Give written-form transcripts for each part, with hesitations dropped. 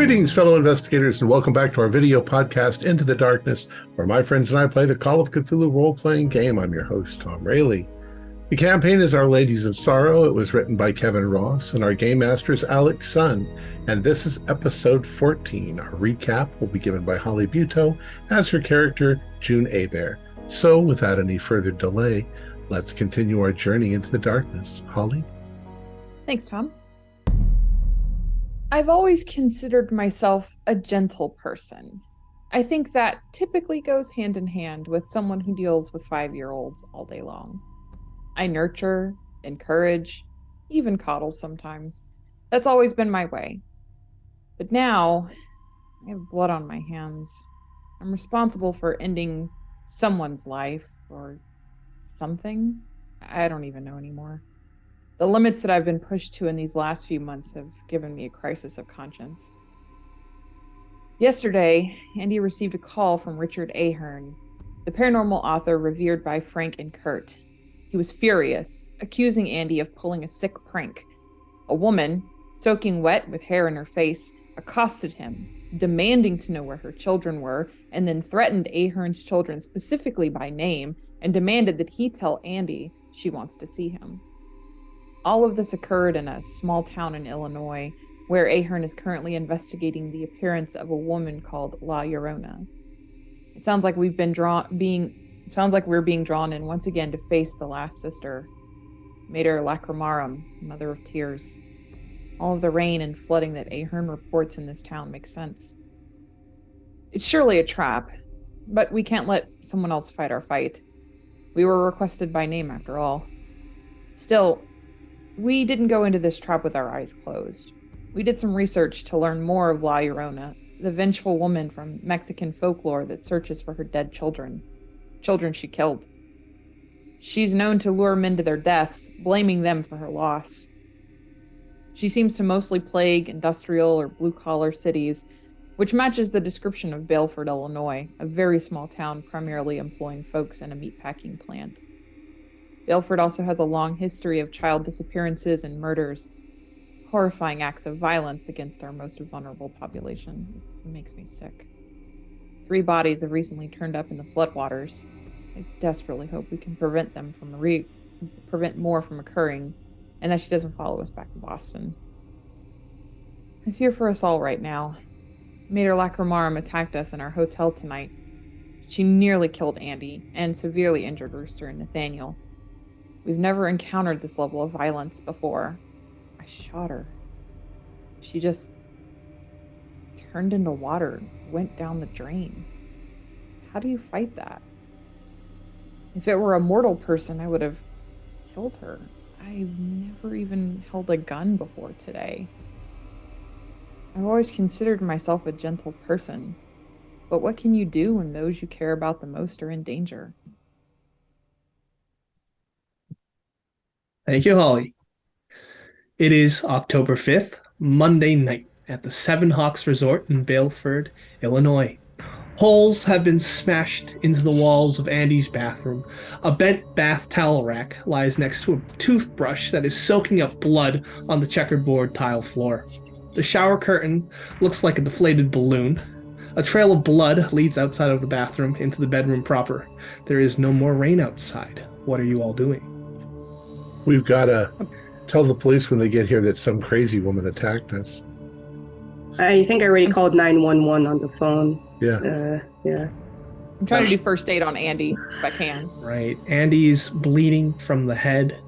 Greetings, fellow investigators, and welcome back to our video podcast, Into the Darkness, where my friends and I play the Call of Cthulhu role-playing game. I'm your host, Thom Raley. The campaign is Our Ladies of Sorrow. It was written by Kevin Ross, and our game master is Alex Sun. And this is episode 14. Our recap will be given by Holly Buteau as her character, June Hebert. So, without any further delay, let's continue our journey into the darkness. Holly? Thanks, Thom. I've always considered myself a gentle person. I think that typically goes hand in hand with someone who deals with 5-year-olds all day long. I nurture, encourage, even coddle sometimes. That's always been my way. But now, I have blood on my hands. I'm responsible for ending someone's life, or something. I don't even know anymore. The limits that I've been pushed to in these last few months have given me a crisis of conscience. Yesterday, Andy received a call from Richard Ahern, the paranormal author revered by Frank and Kurt. He was furious, accusing Andy of pulling a sick prank. A woman, soaking wet with hair in her face, accosted him, demanding to know where her children were, and then threatened Ahern's children specifically by name and demanded that he tell Andy she wants to see him. All of this occurred in a small town in Illinois, where Ahern is currently investigating the appearance of a woman called La Llorona. It sounds like we're being drawn in once again to face the last sister, Mater Lacrimarum, Mother of Tears. All of the rain and flooding that Ahern reports in this town makes sense. It's surely a trap, but we can't let someone else fight our fight. We were requested by name after all. Still, we didn't go into this trap with our eyes closed. We did some research to learn more of La Llorona, the vengeful woman from Mexican folklore that searches for her dead children she killed. She's known to lure men to their deaths, blaming them for her loss. She seems to mostly plague industrial or blue-collar cities, which matches the description of Baleford, Illinois, a very small town primarily employing folks in a meatpacking plant. Baleford also has a long history of child disappearances and murders, horrifying acts of violence against our most vulnerable population. It makes me sick. 3 bodies have recently turned up in the floodwaters. I desperately hope we can prevent more from occurring, and that she doesn't follow us back to Boston. I fear for us all right now. Mater Lacrimarum attacked us in our hotel tonight. She nearly killed Andy and severely injured Rooster and Nathaniel. We've never encountered this level of violence before. I shot her. She just turned into water, went down the drain. How do you fight that? If it were a mortal person, I would have killed her. I've never even held a gun before today. I've always considered myself a gentle person, but what can you do when those you care about the most are in danger? Thank you, Holly. It is October 5th, Monday night, at the Seven Hawks Resort in Baleford, Illinois. Holes have been smashed into the walls of Andy's bathroom. A bent bath towel rack lies next to a toothbrush that is soaking up blood on the checkerboard tile floor. The shower curtain looks like a deflated balloon. A trail of blood leads outside of the bathroom into the bedroom proper. There is no more rain outside. What are you all doing? We've got to tell the police when they get here that some crazy woman attacked us. I think I already called 911 on the phone. Yeah. Yeah. I'm trying to do first aid on Andy, if I can. Right. Andy's bleeding from the head.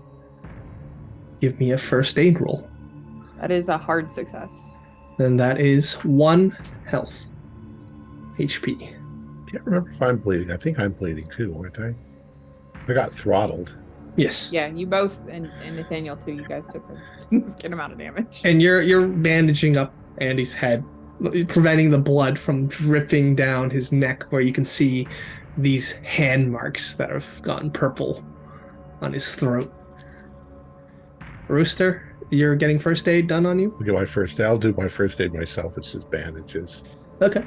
Give me a first aid roll. That is a hard success. Then that is 1 health. HP. Can't remember if I'm bleeding. I think I'm bleeding too, aren't I? I got throttled. Yes. Yeah, you both, and Nathaniel too, you guys took a significant amount of damage. And you're bandaging up Andy's head, preventing the blood from dripping down his neck, where you can see these hand marks that have gone purple on his throat. Rooster, you're getting first aid done on you? I'll do my first aid myself. It's just bandages. Okay.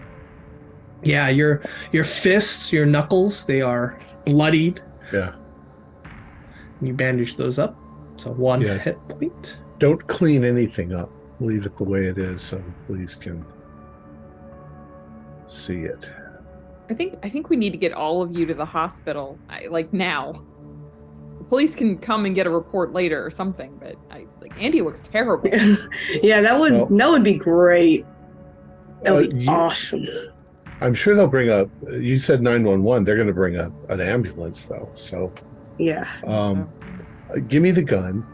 Yeah, your fists, your knuckles, they are bloodied. Yeah. You bandage those up. So 1 hit point. Don't clean anything up. Leave it the way it is so the police can see it. I think we need to get all of you to the hospital, like now. The police can come and get a report later or something, but Andy looks terrible. Yeah, that would be great. That would be awesome. I'm sure they'll bring up. You said 911. They're going to bring up an ambulance, though. So yeah. Give me the gun.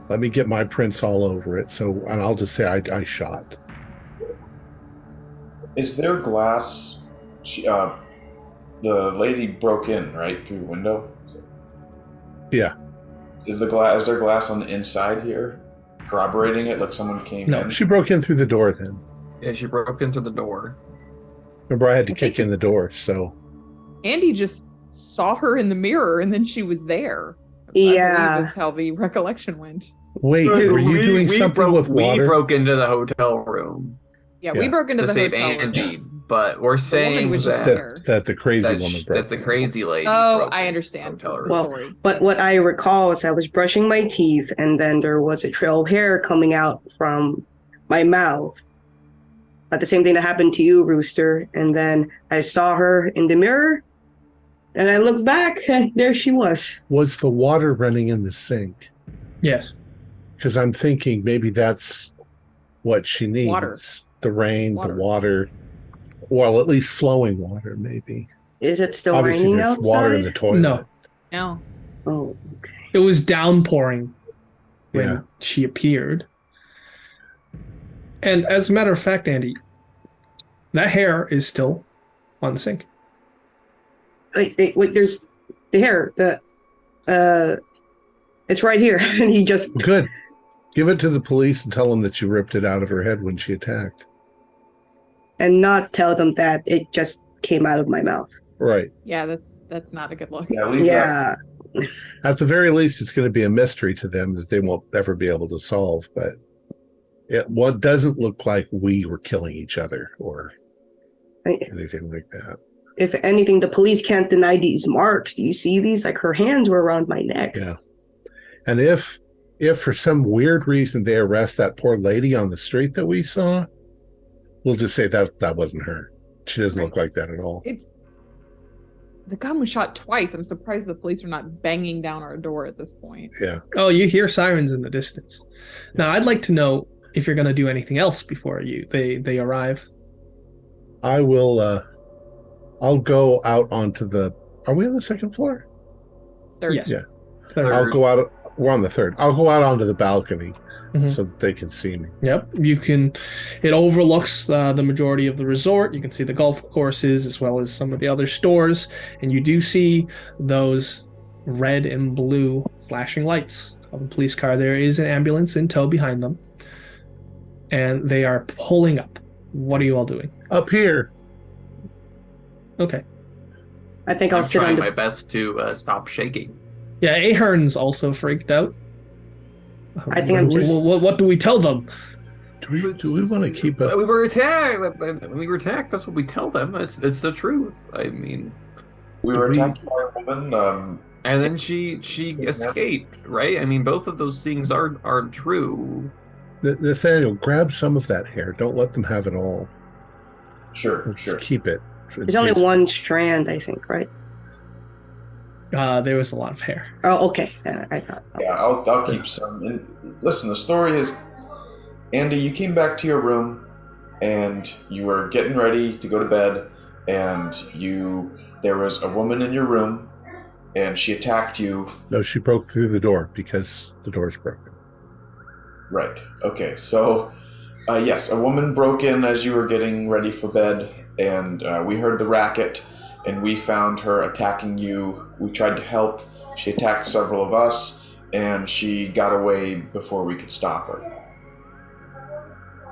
Let me get my prints all over it. So, and I'll just say I shot. Is there glass? The lady broke in, right, through the window? Yeah. Is there glass on the inside here? Corroborating it, like someone came in? No, she broke in through the door then. Yeah, she broke into the door. Remember, I had to kick in the door, so... Andy just saw her in the mirror, and then she was there. Yeah. I believe is how the recollection went. Wait, were you doing something with water? We broke into the hotel room. Yeah, we broke into the save hotel Andy, room. But we're saying was just that the crazy woman broke. That the crazy lady. Oh, I understand. Well, but what I recall is I was brushing my teeth, and then there was a trail of hair coming out from my mouth. The same thing that happened to you, Rooster. And then I saw her in the mirror, and I looked back, and there she was. Was the water running in the sink? Yes. Because I'm thinking maybe that's what she needs. Water. The rain, the water. Well, at least flowing water, maybe. Is it still Obviously, raining there's outside? water in the toilet. No. Oh, okay. It was downpouring when she appeared. And as a matter of fact, Andy, that hair is still on the sink. Wait, there's the hair. It's right here. And he just... Good. Give it to the police and tell them that you ripped it out of her head when she attacked. And not tell them that it just came out of my mouth. Right. Yeah, that's not a good look. Yeah. At the very least, it's going to be a mystery to them as they won't ever be able to solve. But what doesn't look like we were killing each other or anything like that. If anything, the police can't deny these marks. Do you see these? Like her hands were around my neck. Yeah. And if for some weird reason they arrest that poor lady on the street that we saw, we'll just say that wasn't her. She doesn't look like that at all. The gun was shot twice. I'm surprised the police are not banging down our door at this point. Yeah. Oh, you hear sirens in the distance. Now, I'd like to know if you're going to do anything else before they arrive. I will. I'll go out onto the. Are we on the second floor? Third. Yes. Yeah. Third. I'll go out. We're on the third. I'll go out onto the balcony so that they can see me. Yep. You can. It overlooks the majority of the resort. You can see the golf courses as well as some of the other stores, and you do see those red and blue flashing lights of a police car. There is an ambulance in tow behind them, and they are pulling up. What are you all doing? Up here. Okay. I think I'll sit on trying my best to stop shaking. Yeah, Ahern's also freaked out. I think I'm just... What do we tell them? Do we want to keep up? We were attacked. We were attacked. That's what we tell them. It's the truth. I mean, we were attacked by a woman. And then she escaped. Right. I mean, both of those things are true. Nathaniel, grab some of that hair. Don't let them have it all. Sure. Keep it. There's only one strand, I think, right? There was a lot of hair. Oh, okay. I thought. Yeah, I'll keep some. And listen, the story is, Andy, you came back to your room, and you were getting ready to go to bed, and there was a woman in your room, and she attacked you. No, she broke through the door because the door's broken. Right. Okay. So, yes, a woman broke in as you were getting ready for bed, and we heard the racket, and we found her attacking you. We tried to help. She attacked several of us, and she got away before we could stop her.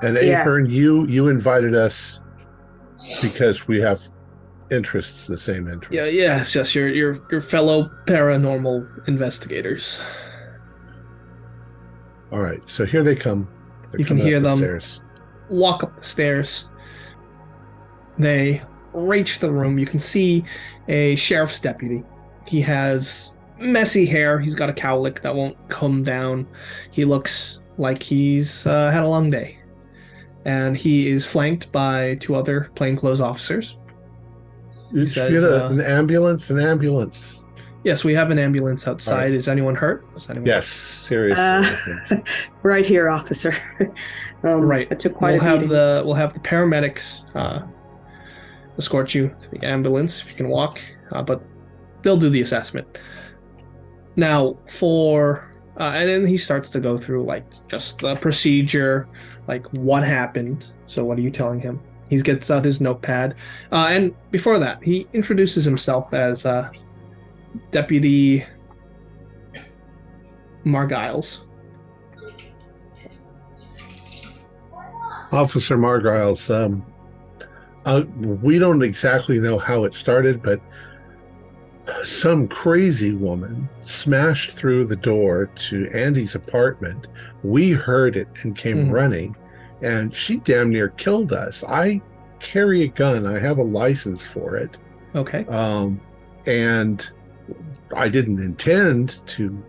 And Ahern, you invited us because we have interests, the same interests. Yeah, it's just your fellow paranormal investigators. All right, so here they come. You can hear them stairs. Walk up the stairs. They reach the room. You can see a sheriff's deputy. He has messy hair. He's got a cowlick that won't come down. He looks like he's had a long day. and he is flanked by 2 other plainclothes officers. You should get an ambulance. An ambulance. Yes, we have an ambulance outside. Right. Is anyone hurt? Yes, seriously. Right here, officer. Right. I took quite a beating. We'll have the paramedics escort you to the ambulance if you can walk, but they'll do the assessment. Now, and then he starts to go through like just the procedure, like what happened. So what are you telling him? He gets out his notepad, and before that, he introduces himself as Deputy Margiles. Officer Margiles, we don't exactly know how it started, but some crazy woman smashed through the door to Andy's apartment. We heard it and came running, and she damn near killed us. I carry a gun. I have a license for it. Okay. And I didn't intend to,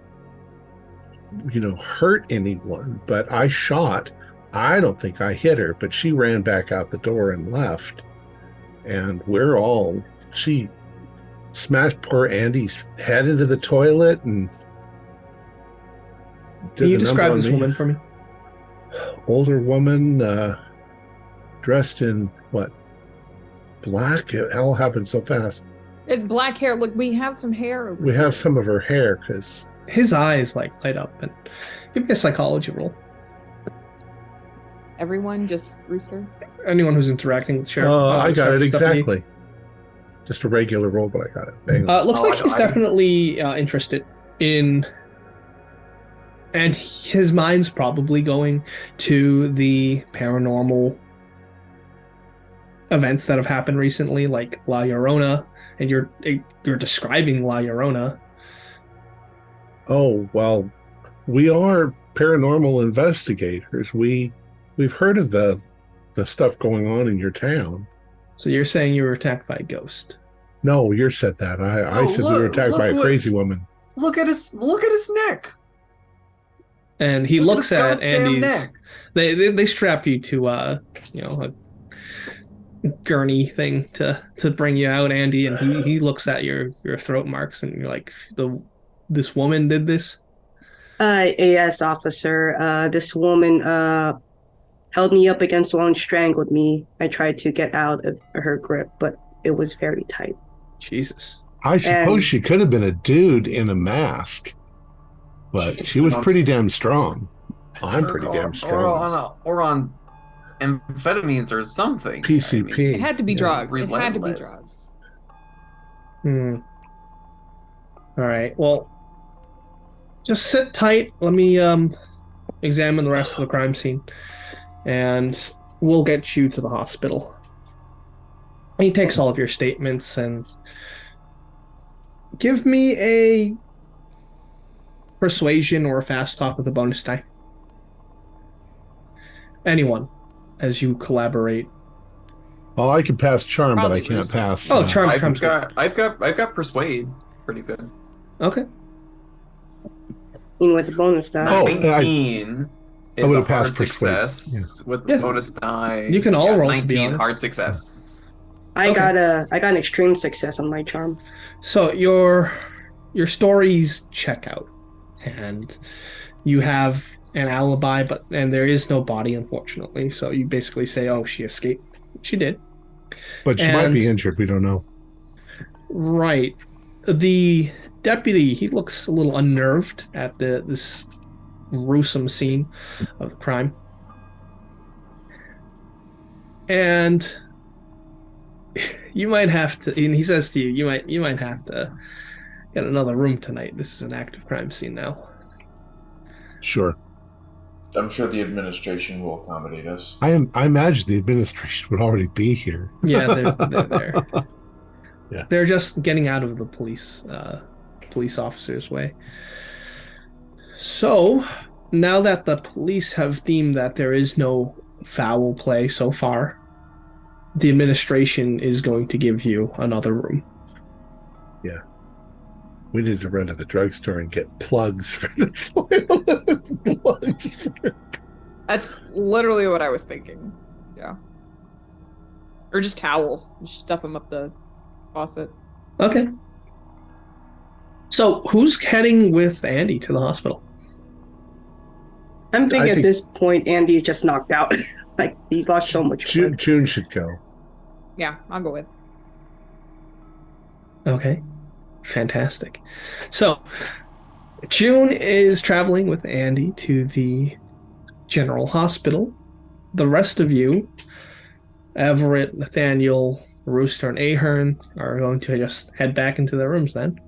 hurt anyone, but I shot. I don't think I hit her, but she ran back out the door and left. And she smashed poor Andy's head into the toilet and Can you describe this woman for me? Older woman, dressed in what? Black? It all happened so fast. Black hair. Look, we have some hair. We have some of her hair because his eyes like light up. And give me a psychology roll. Everyone, just Rooster? Anyone who's interacting with Sheriff. I got it exactly. Just a regular roll, but I got it. Bang. Looks like he's definitely interested in, and his mind's probably going to the paranormal events that have happened recently, like La Llorona, and you're describing La Llorona. Oh, well, we are paranormal investigators. We've heard of the stuff going on in your town. So you're saying you were attacked by a ghost? No, you said that. I said we were attacked by a crazy woman. Look at his neck. And he looks at Andy's neck. They strap you to a gurney thing to bring you out, Andy, and he looks at your throat marks, and you're like, this woman did this? Yes, officer. This woman held me up against the wall and strangled me. I tried to get out of her grip, but it was very tight. Jesus. I suppose she could have been a dude in a mask, but she was pretty damn strong. I'm pretty damn strong. Or on amphetamines or something. PCP. I mean, it had to be drugs. It had to be drugs. All right. Well, just sit tight. Let me examine the rest of the crime scene, and we'll get you to the hospital. He takes all of your statements and give me a persuasion or a fast talk with a bonus die. Anyone, as you collaborate. Oh, I can pass charm, Probably but I can't pass. Oh, charm. I've got persuade. Pretty good. Okay. With the bonus die. 19 I would have is a passed hard success with the bonus die. You can all roll, to be 19 honest. hard success. I got an extreme success on my charm. So your stories check out, and you have an alibi, and there is no body, unfortunately. So you basically say, "Oh, she escaped." She did, but she might be injured. We don't know. Right. The deputy, he looks a little unnerved at this gruesome scene of the crime, and you might have to. And he says to you, "You might have to get another room tonight. This is an active crime scene now." Sure. I'm sure the administration will accommodate us. I imagine the administration would already be here. Yeah, they're there. Yeah. They're just getting out of the police officer's way. So, now that the police have deemed that there is no foul play so far, the administration is going to give you another room. Yeah. We need to run to the drugstore and get plugs for the toilet. That's literally what I was thinking. Yeah. Or just towels. Just stuff them up the faucet. Okay. So who's heading with Andy to the hospital? I'm thinking at this point, Andy just knocked out. Like, he's lost so much blood. June should go. Yeah, I'll go with. Okay. Fantastic. So, June is traveling with Andy to the General Hospital. The rest of you, Everett, Nathaniel, Rooster, and Ahern, are going to just head back into their rooms then.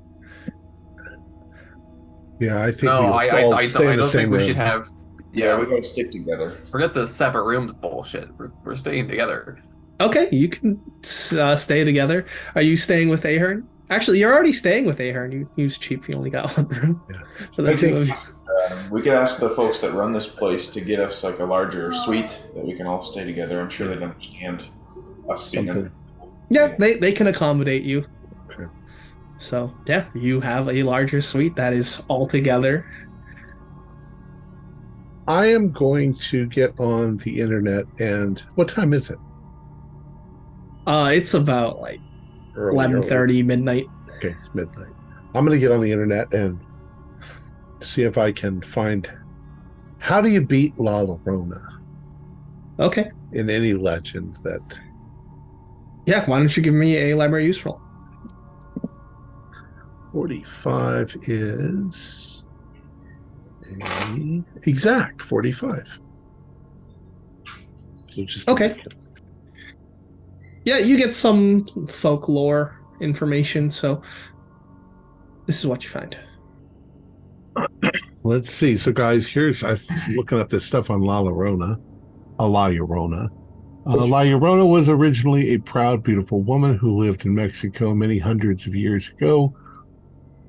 Yeah, I think No, I don't think we room. should have. Yeah, we gotta stick together. Forget the separate rooms bullshit. We're staying together. Okay, you can stay together. Are you staying with Ahern? Actually, you're already staying with Ahern. You use cheap. You only got one room. Yeah. For the two of you. We could ask the folks that run this place to get us like a larger suite that we can all stay together. I'm sure they'd understand us being Something. Yeah, they can accommodate you. Okay. So, yeah, you have a larger suite that is all together. I am going to get on the internet and what time is it? It's about like 11:30 midnight. Okay, it's midnight. I'm going to get on the internet and see if I can find how do you beat La Llorona Okay. in any legend that. Yeah, why don't you give me a library use roll? 45 is exact 45. So just Okay. Yeah, you get some folklore information, so this is what you find. Let's see. So, guys, I'm looking up this stuff on La Llorona. La Llorona. La Llorona was originally a proud, beautiful woman who lived in Mexico many hundreds of years ago.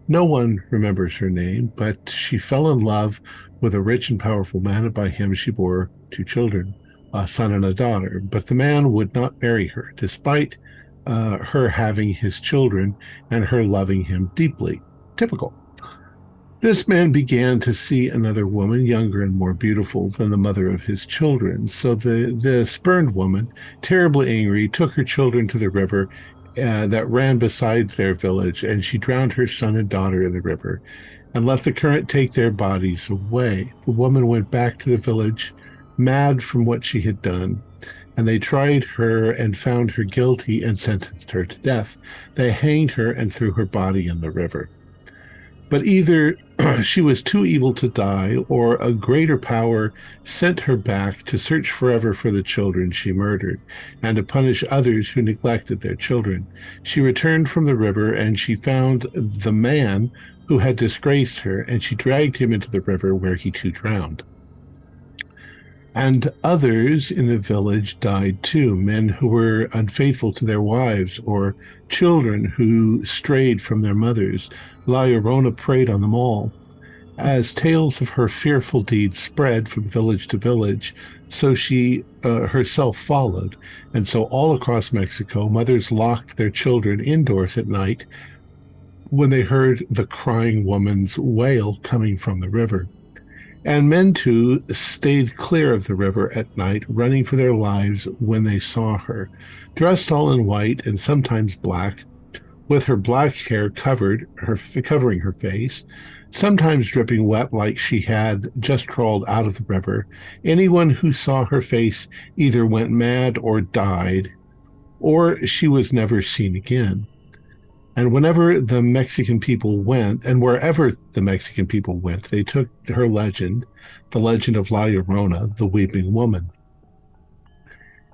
No one remembers her name, but she fell in love with a rich and powerful man, and by him she bore 2 children, a son and a daughter. But the man would not marry her, despite her having his children and her loving him deeply. Typical. This man began to see another woman, younger and more beautiful than the mother of his children. So the spurned woman, terribly angry, took her children to the river that ran beside their village, and she drowned her son and daughter in the river and let the current take their bodies away. The woman went back to the village, mad from what she had done, and they tried her and found her guilty and sentenced her to death. They hanged her and threw her body in the river. But either she was too evil to die, or a greater power sent her back to search forever for the children she murdered, and to punish others who neglected their children. She returned from the river, and she found the man who had disgraced her, and she dragged him into the river, where he too drowned. And others in the village died too, men who were unfaithful to their wives, or children who strayed from their mothers. La Llorona preyed on them all. As tales of her fearful deeds spread from village to village, so she herself followed. And so all across Mexico, mothers locked their children indoors at night when they heard the crying woman's wail coming from the river. And men, too, stayed clear of the river at night, running for their lives when they saw her, dressed all in white and sometimes black, with her black hair covering her face, sometimes dripping wet like she had just crawled out of the river. Anyone who saw her face either went mad or died, or she was never seen again. And whenever the Mexican people went, and wherever the Mexican people went, they took her legend, the legend of La Llorona, the weeping woman.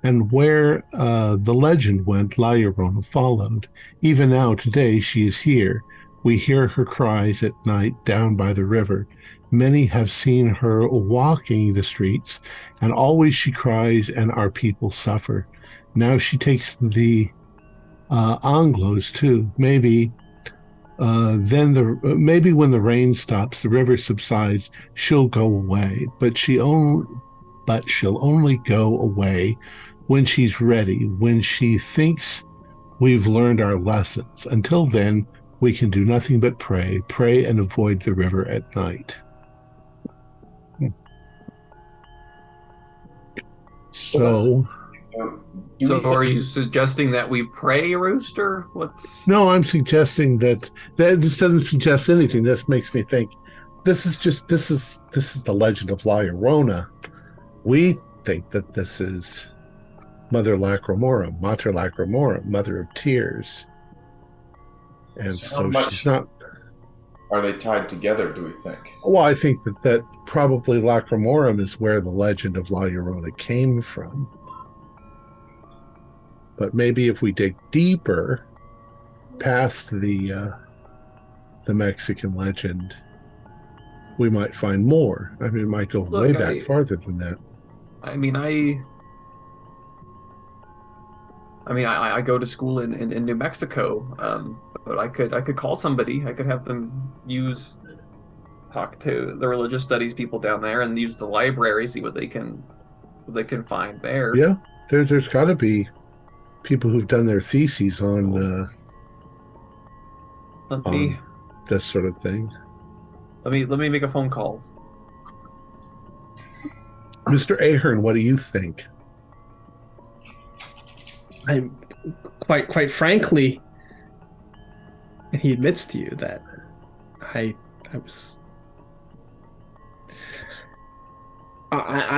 And where the legend went, La Llorona followed. Even now, today, she is here. We hear her cries at night down by the river. Many have seen her walking the streets, and always she cries, and our people suffer. Now she takes the Anglos too. Maybe maybe when the rain stops, the river subsides, she'll go away. But she'll only go away when she's ready, when she thinks we've learned our lessons. Until then, we can do nothing but pray and avoid the river at night. So, So are you suggesting that we pray, Rooster? What's... no, I'm suggesting that this doesn't suggest anything. This makes me think this is the legend of La Llorona. We think that this is Mother Lacrimorum, Mater Lacrimorum, Mother of Tears. And so she's not... Are they tied together, do we think? Well, I think that probably Lacrimorum is where the legend of La Llorona came from. But maybe if we dig deeper past the Mexican legend, we might find more. I mean, it might go way back farther than that. I mean, I go to school in New Mexico, but I could call somebody. I could have them talk to the religious studies people down there and use the library, see what they can find there. Yeah, there's got to be people who've done their theses on this sort of thing. Let me make a phone call. Mr. Ahern, what do you think? I'm quite frankly, and he admits to you that I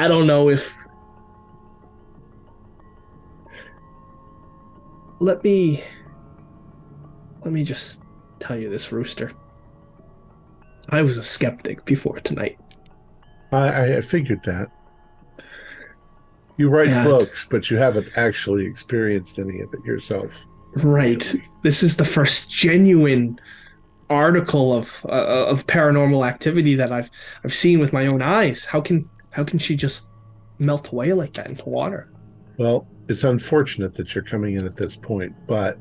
don't know if... Let me just tell you this, Rooster. I was a skeptic before tonight. I figured that. You write books, but you haven't actually experienced any of it yourself. Right. Really. This is the first genuine article of paranormal activity that I've seen with my own eyes. How can she just melt away like that into water? Well, it's unfortunate that you're coming in at this point, but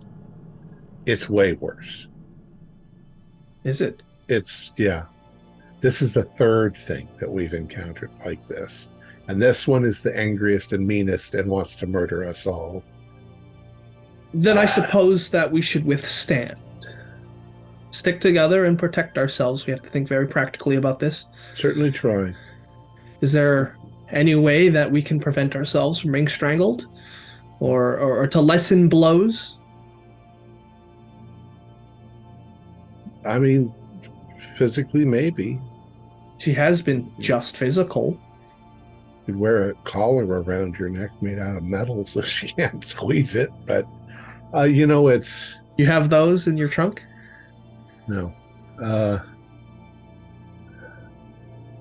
it's way worse. Is it? Yeah. This is the third thing that we've encountered like this. And this one is the angriest and meanest and wants to murder us all. Then I suppose that we should withstand. Stick together and protect ourselves. We have to think very practically about this. Certainly try. Is there any way that we can prevent ourselves from being strangled? Or to lessen blows? I mean, physically, maybe. She has been just physical. You could wear a collar around your neck made out of metal so she can't squeeze it. But, it's... You have those in your trunk? No.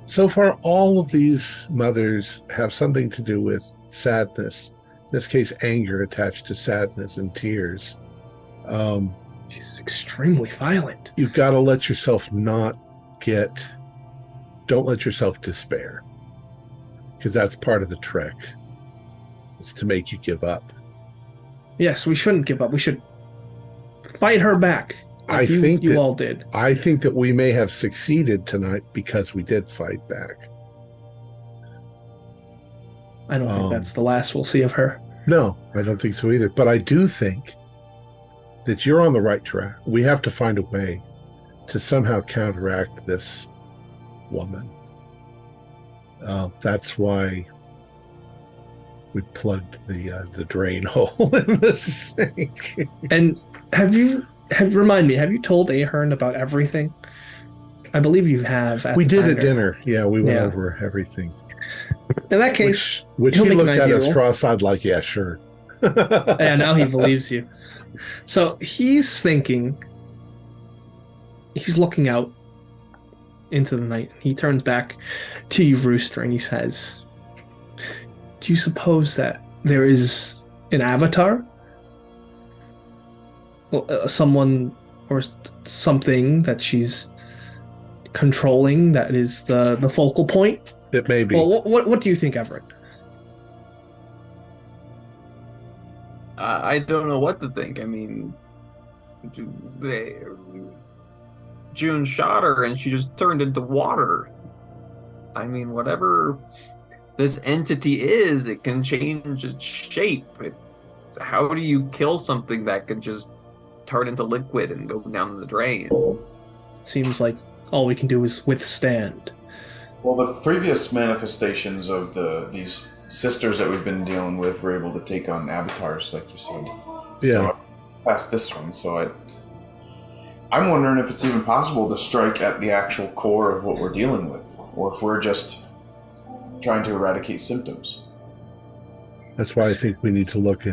So far, all of these mothers have something to do with sadness. In this case, anger attached to sadness and tears. She's extremely violent. You've got to let yourself don't let yourself despair. Because that's part of the trick. It's to make you give up. Yes, we shouldn't give up. We should fight her back. Like you all did. I think that we may have succeeded tonight because we did fight back. I don't think that's the last we'll see of her. No, I don't think so either. But I do think that you're on the right track. We have to find a way to somehow counteract this woman. That's why we plugged the drain hole in the sink. And remind me, have you told Ahern about everything? I believe you have. We did at dinner. Yeah, we went over everything. In that case, which he looked at us cross-eyed like, yeah, sure. Yeah, now he believes you. So he's looking out into the night. He turns back to you, Rooster, and he says, do you suppose that there is an avatar? Someone or something that she's controlling that is the focal point? It may be. Well, what do you think, Everett? I don't know what to think. I mean, June shot her and she just turned into water. I mean, whatever this entity is, it can change its shape. How do you kill something that can just turn into liquid and go down the drain? Seems like all we can do is withstand. Well, the previous manifestations of these sisters that we've been dealing with were able to take on avatars, like you said. Yeah. So I passed this one, so I'm wondering if it's even possible to strike at the actual core of what we're dealing with, or if we're just trying to eradicate symptoms. That's why I think we need to look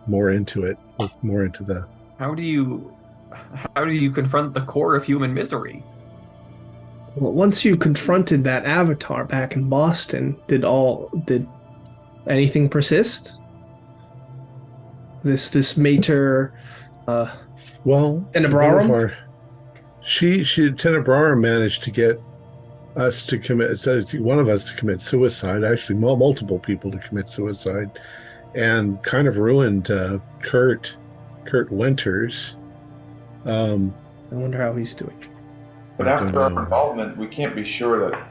more into it. Look more into the. How do you confront the core of human misery? Well, once you confronted that avatar back in Boston, did anything persist? This mater, well, Tenebrarum? She Tenebrarum managed to get us to commit, one of us to commit suicide, actually multiple people to commit suicide, and kind of ruined Kurt Winters. I wonder how he's doing. But after our involvement, we can't be sure that...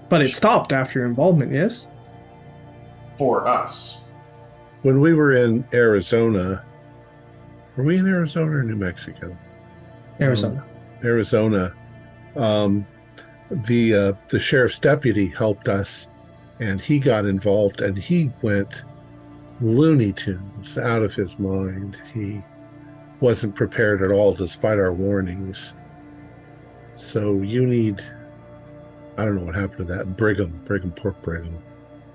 But it stopped after your involvement, yes? For us. When we were in Arizona... Were we in Arizona or New Mexico? Arizona. Arizona. The sheriff's deputy helped us, and he got involved, and he went Looney Tunes, out of his mind. He wasn't prepared at all, despite our warnings. So you need, I don't know what happened to that, Pork Brigham.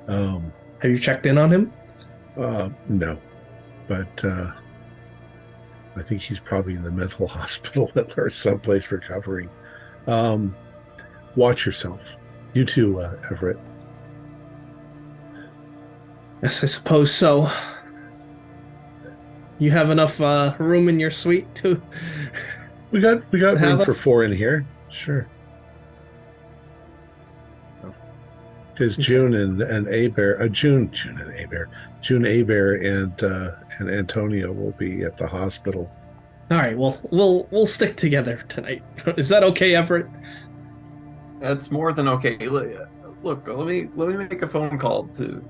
Have you checked in on him? No, but I think he's probably in the mental hospital or someplace recovering. Watch yourself. You too, Everett. Yes, I suppose so. You have enough room in your suite to... We got room for 4 in here. Sure. Because June and Abear, June and Antonio will be at the hospital. All right, well, we'll stick together tonight. Is that okay, Everett? That's more than okay. Look, let me make a phone call to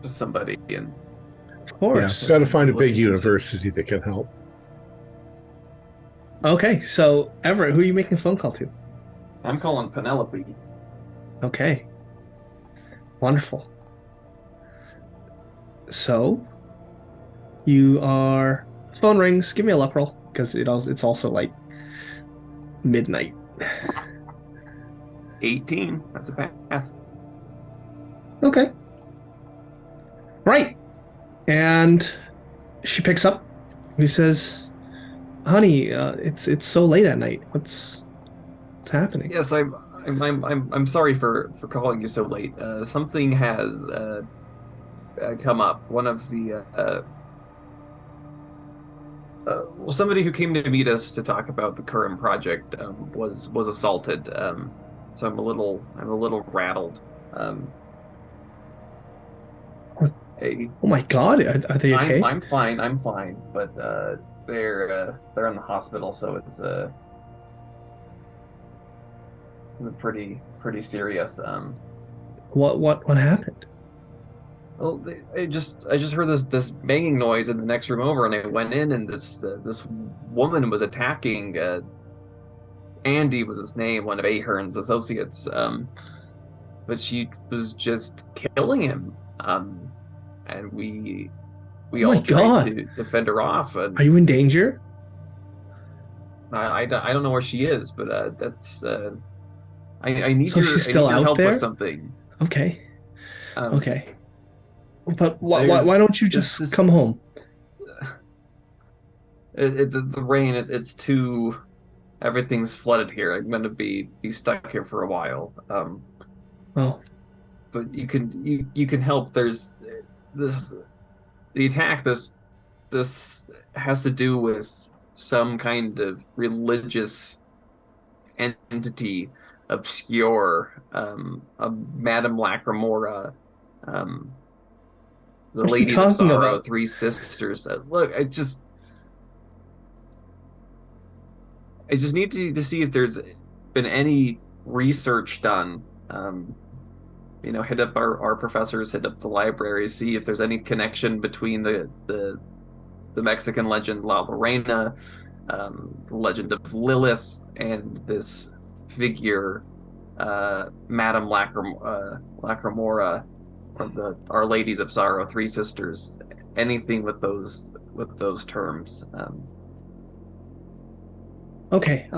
somebody, and of course, got to find a big university that can help. Okay, so Everett, who are you making a phone call to? I'm calling Penelope. Okay. Wonderful. So, you are... Phone rings. Give me a luck roll, because it's also like midnight. 18. That's a pass. Okay. Right. And she picks up. He says, "Honey, it's so late at night. What's happening?" Yes, I'm sorry for calling you so late. Something has come up. One of the somebody who came to meet us to talk about the current project was assaulted. So I'm a little rattled. Oh my God, are they okay? I'm fine. But they're in the hospital, so it's pretty serious. What happened? Well, I just heard this banging noise in the next room over, and I went in, and this woman was attacking. Andy was his name, one of Ahern's associates. But she was just killing him. And we all tried to defend her off. And are you in danger? I don't know where she is, but that's I need so your, she's still I need your out help there? With something. Okay. Okay. But why don't you just come home? The rain, it's too... Everything's flooded here. I'm going to be stuck here for a while. Well, but you can help. There's the attack. This has to do with some kind of religious entity, obscure. Madame Lacrimora, the Ladies of Sorrow, about? 3 sisters. Look, I just need to see if there's been any research done. Hit up our professors, hit up the libraries, see if there's any connection between the Mexican legend La Lorena, the legend of Lilith, and this figure, Madame Lacrimora. Our Ladies of Sorrow, Three Sisters, anything with those terms. Okay,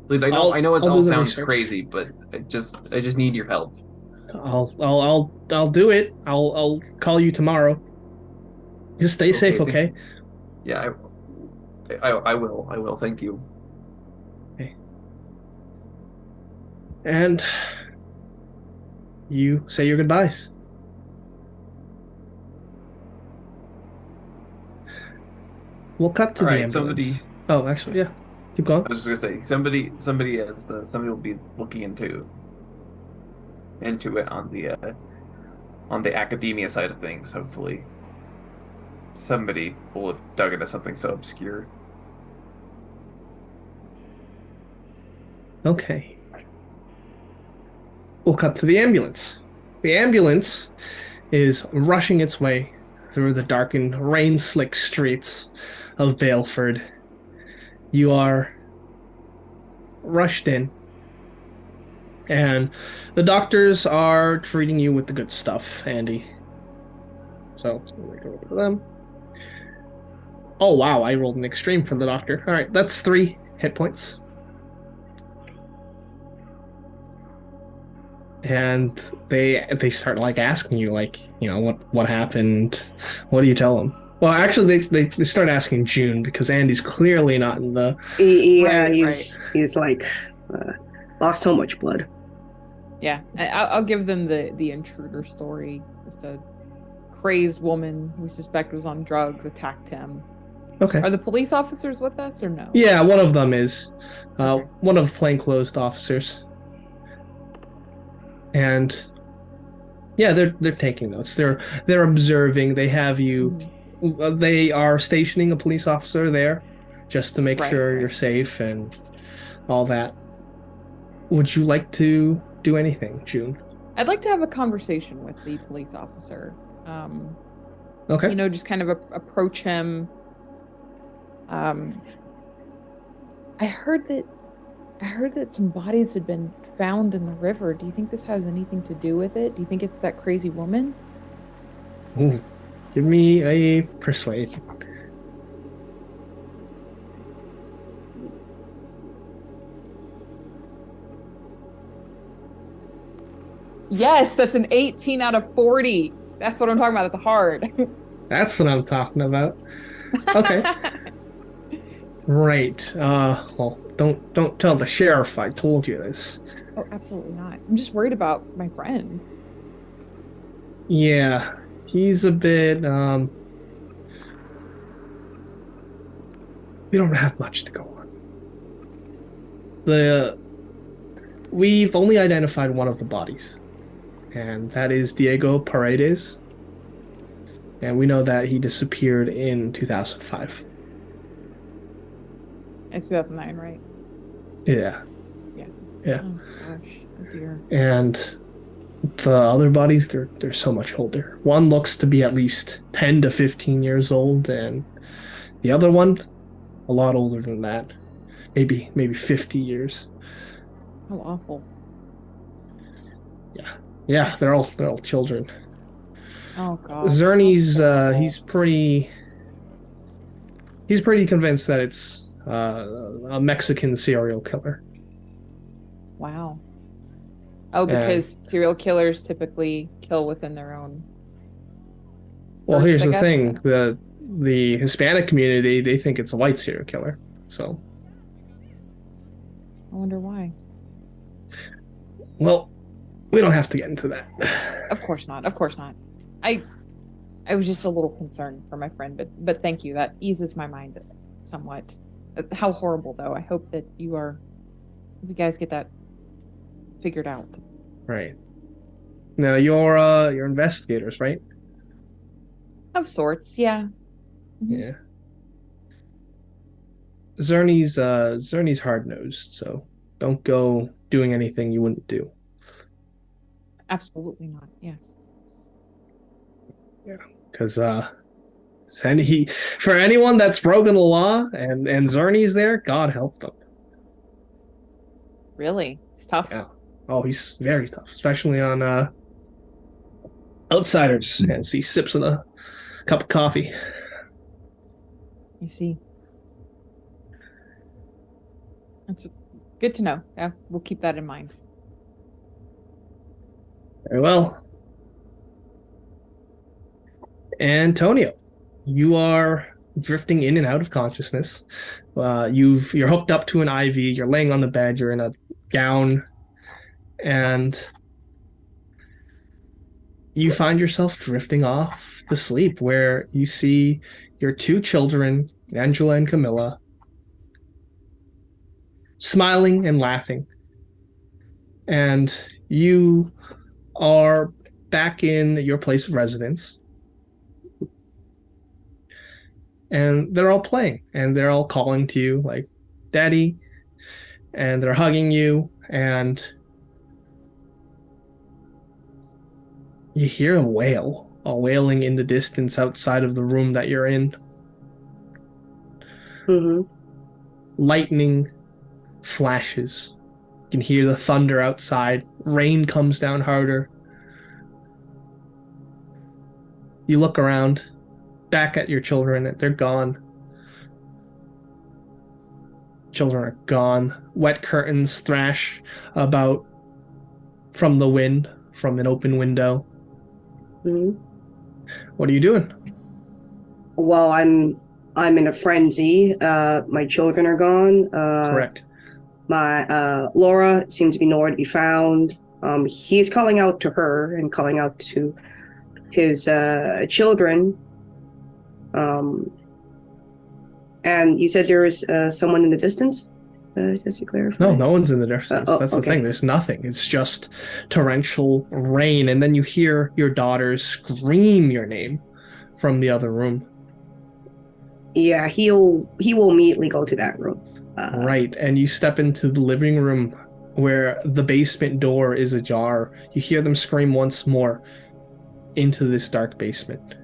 Please, I know it I'll all do the sounds research. crazy, but I just need your help. I'll do it. I'll call you tomorrow. Just stay safe, okay? Yeah, I will. Thank you. Okay. And you say your goodbyes. We'll cut to All the right, ambulance. Oh, actually, yeah. Keep going. I was just gonna say somebody will be looking into it on the academia side of things. Hopefully, somebody will have dug into something so obscure. Okay. We'll cut to the ambulance. The ambulance is rushing its way through the darkened, rain-slick streets of Baleford. You are rushed in, and the doctors are treating you with the good stuff, Andy. So, let me go over to them. Oh, wow, I rolled an extreme for the doctor. All right, that's 3 hit points. And they start like asking you, like, you know, what happened. What do you tell them? Well, actually, they start asking June, because Andy's clearly not in the. Yeah, Right. he's like lost so much blood. Yeah, I'll give them the intruder story. Just a crazed woman we suspect was on drugs attacked him. Okay. Are the police officers with us or no? Yeah, one of them is. Okay. One of plainclothes officers. And yeah, they're taking notes. They're observing. They have you. They are stationing a police officer there, just to make sure you're safe and all that. Would you like to do anything, June? I'd like to have a conversation with the police officer. Okay. You know, just kind of approach him. I heard that some bodies had been found in the river. Do you think this has anything to do with it? Do you think it's that crazy woman? Ooh. Give me a persuade. Yes, that's an 18 out of 40. That's what I'm talking about. That's hard. That's what I'm talking about. Okay. Right. Well, don't tell the sheriff I told you this. Oh, absolutely not. I'm just worried about my friend. Yeah, he's a bit, we don't have much to go on. We've only identified one of the bodies, and that is Diego Paredes. And we know that he disappeared in 2005. It's 2009, right? Yeah. Oh gosh, oh dear. And the other bodies, they're so much older. One looks to be at least 10 to 15 years old, and the other one, a lot older than that. Maybe 50 years. How awful. Yeah, they're all children. Oh god. Zerny's he's pretty convinced that it's a Mexican serial killer. Wow. Oh, because serial killers typically kill within their own. Well, groups, here's I the guess. thing: the Hispanic community, they think it's a white serial killer. So, I wonder why. well, we don't have to get into that. Of course not. Of course not. I was just a little concerned for my friend, but thank you. That eases my mind somewhat. How horrible, though. I hope that you guys get that figured out. Right. Now you're investigators, right? Of sorts, yeah. Mm-hmm. Yeah. Zerny's hard-nosed, so don't go doing anything you wouldn't do. Absolutely not. Yes. Yeah, because for anyone that's broken the law and Zerny's there, God help them. Really? It's tough. Yeah. Oh, he's very tough, especially on outsiders, as he sips on a cup of coffee. You see. That's good to know. Yeah, we'll keep that in mind. Very well. Antonio, you are drifting in and out of consciousness. You're hooked up to an IV. You're laying on the bed. You're in a gown, and you find yourself drifting off to sleep, where you see your two children, Angela and Camilla, smiling and laughing, and you are back in your place of residence. And they're all playing, and they're all calling to you like, Daddy, and they're hugging you, and you hear a wailing in the distance outside of the room that you're in. Mm-hmm. Lightning flashes. You can hear the thunder outside. Rain comes down harder. You look around, back at your children. They're gone. Children are gone. Wet curtains thrash about from the wind, from an open window. Mm-hmm. What are you doing? Well, I'm in a frenzy. My children are gone. Correct. My Laura seems to be nowhere to be found. He's calling out to her and calling out to his children. And you said there was someone in the distance? Just to clarify. No one's in the distance. That's the okay. thing. There's nothing. It's just torrential rain, and then you hear your daughters scream your name from the other room. Yeah, he will immediately go to that room. Right, and you step into the living room where the basement door is ajar. You hear them scream once more into this dark basement.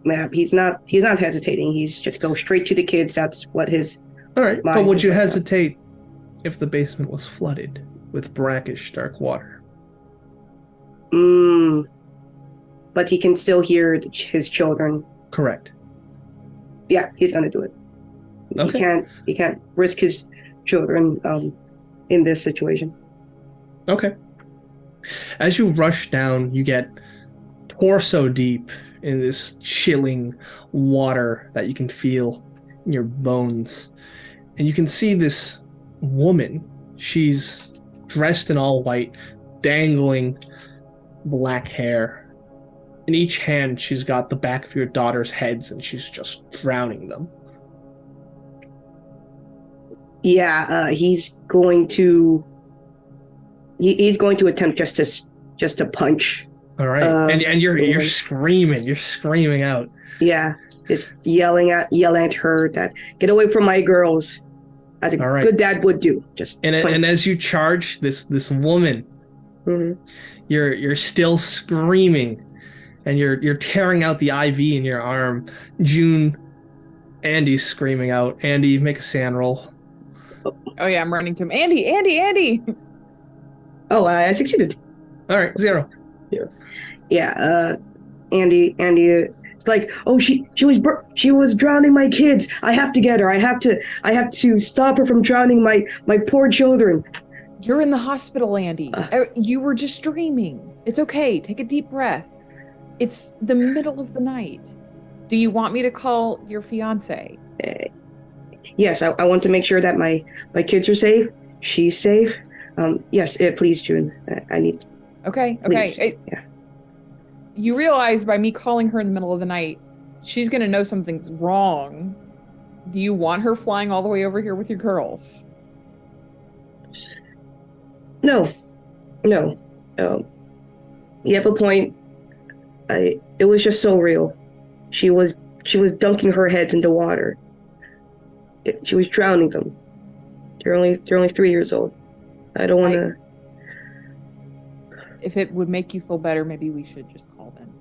Yeah, he's not hesitating. He's just go straight to the kids. That's what his. All right, but would you right hesitate if the basement was flooded with brackish dark water? But he can still hear his children. Correct. Yeah, he's gonna do it. Okay. He can't risk his children in this situation. Okay. As you rush down, you get torso deep in this chilling water that you can feel in your bones. And you can see this woman. She's dressed in all white, dangling black hair. In each hand, she's got the back of your daughter's heads, and she's just drowning them. Yeah, he's going to attempt just to punch. All right, and you're screaming out. Yeah, just yelling at her that get away from my girls, as a good dad would do. And as you charge this woman, mm-hmm. you're still screaming, and you're tearing out the IV in your arm. June, Andy's screaming out. Andy, make a sand roll. Oh yeah, I'm running to him. Andy! Oh, I succeeded. All right, 0. Yeah. Andy. It's like, oh, she was drowning my kids. I have to get her. I have to stop her from drowning my poor children. You're in the hospital, Andy. You were just dreaming. It's okay. Take a deep breath. It's the middle of the night. Do you want me to call your fiance? Yes, I want to make sure that my kids are safe. She's safe. Yes, please, June. I need. Okay. Yeah. You realize by me calling her in the middle of the night, she's going to know something's wrong. Do you want her flying all the way over here with your girls? No. You have a point. It was just so real. She was dunking her heads into water. She was drowning them. They're only 3 years old. I don't want to. If it would make you feel better, maybe we should just call them.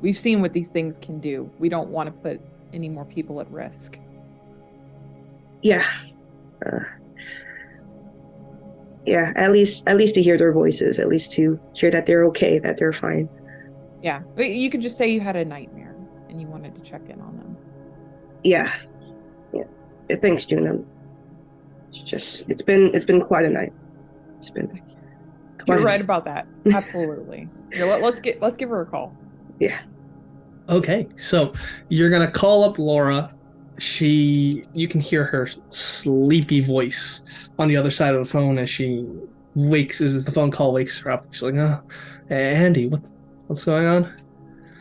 We've seen what these things can do. We don't want to put any more people at risk. Yeah. Yeah, at least to hear their voices, at least to hear that they're okay, that they're fine. Yeah, but you could just say you had a nightmare and you wanted to check in on them. Yeah. Thanks, June. It's been quite a night. It's been. You're right about that. Absolutely. Here, let's give her a call. Yeah. Okay, so you're gonna call up Laura. You can hear her sleepy voice on the other side of the phone as she as the phone call wakes her up. She's like, "Oh, hey, Andy, what's going on?"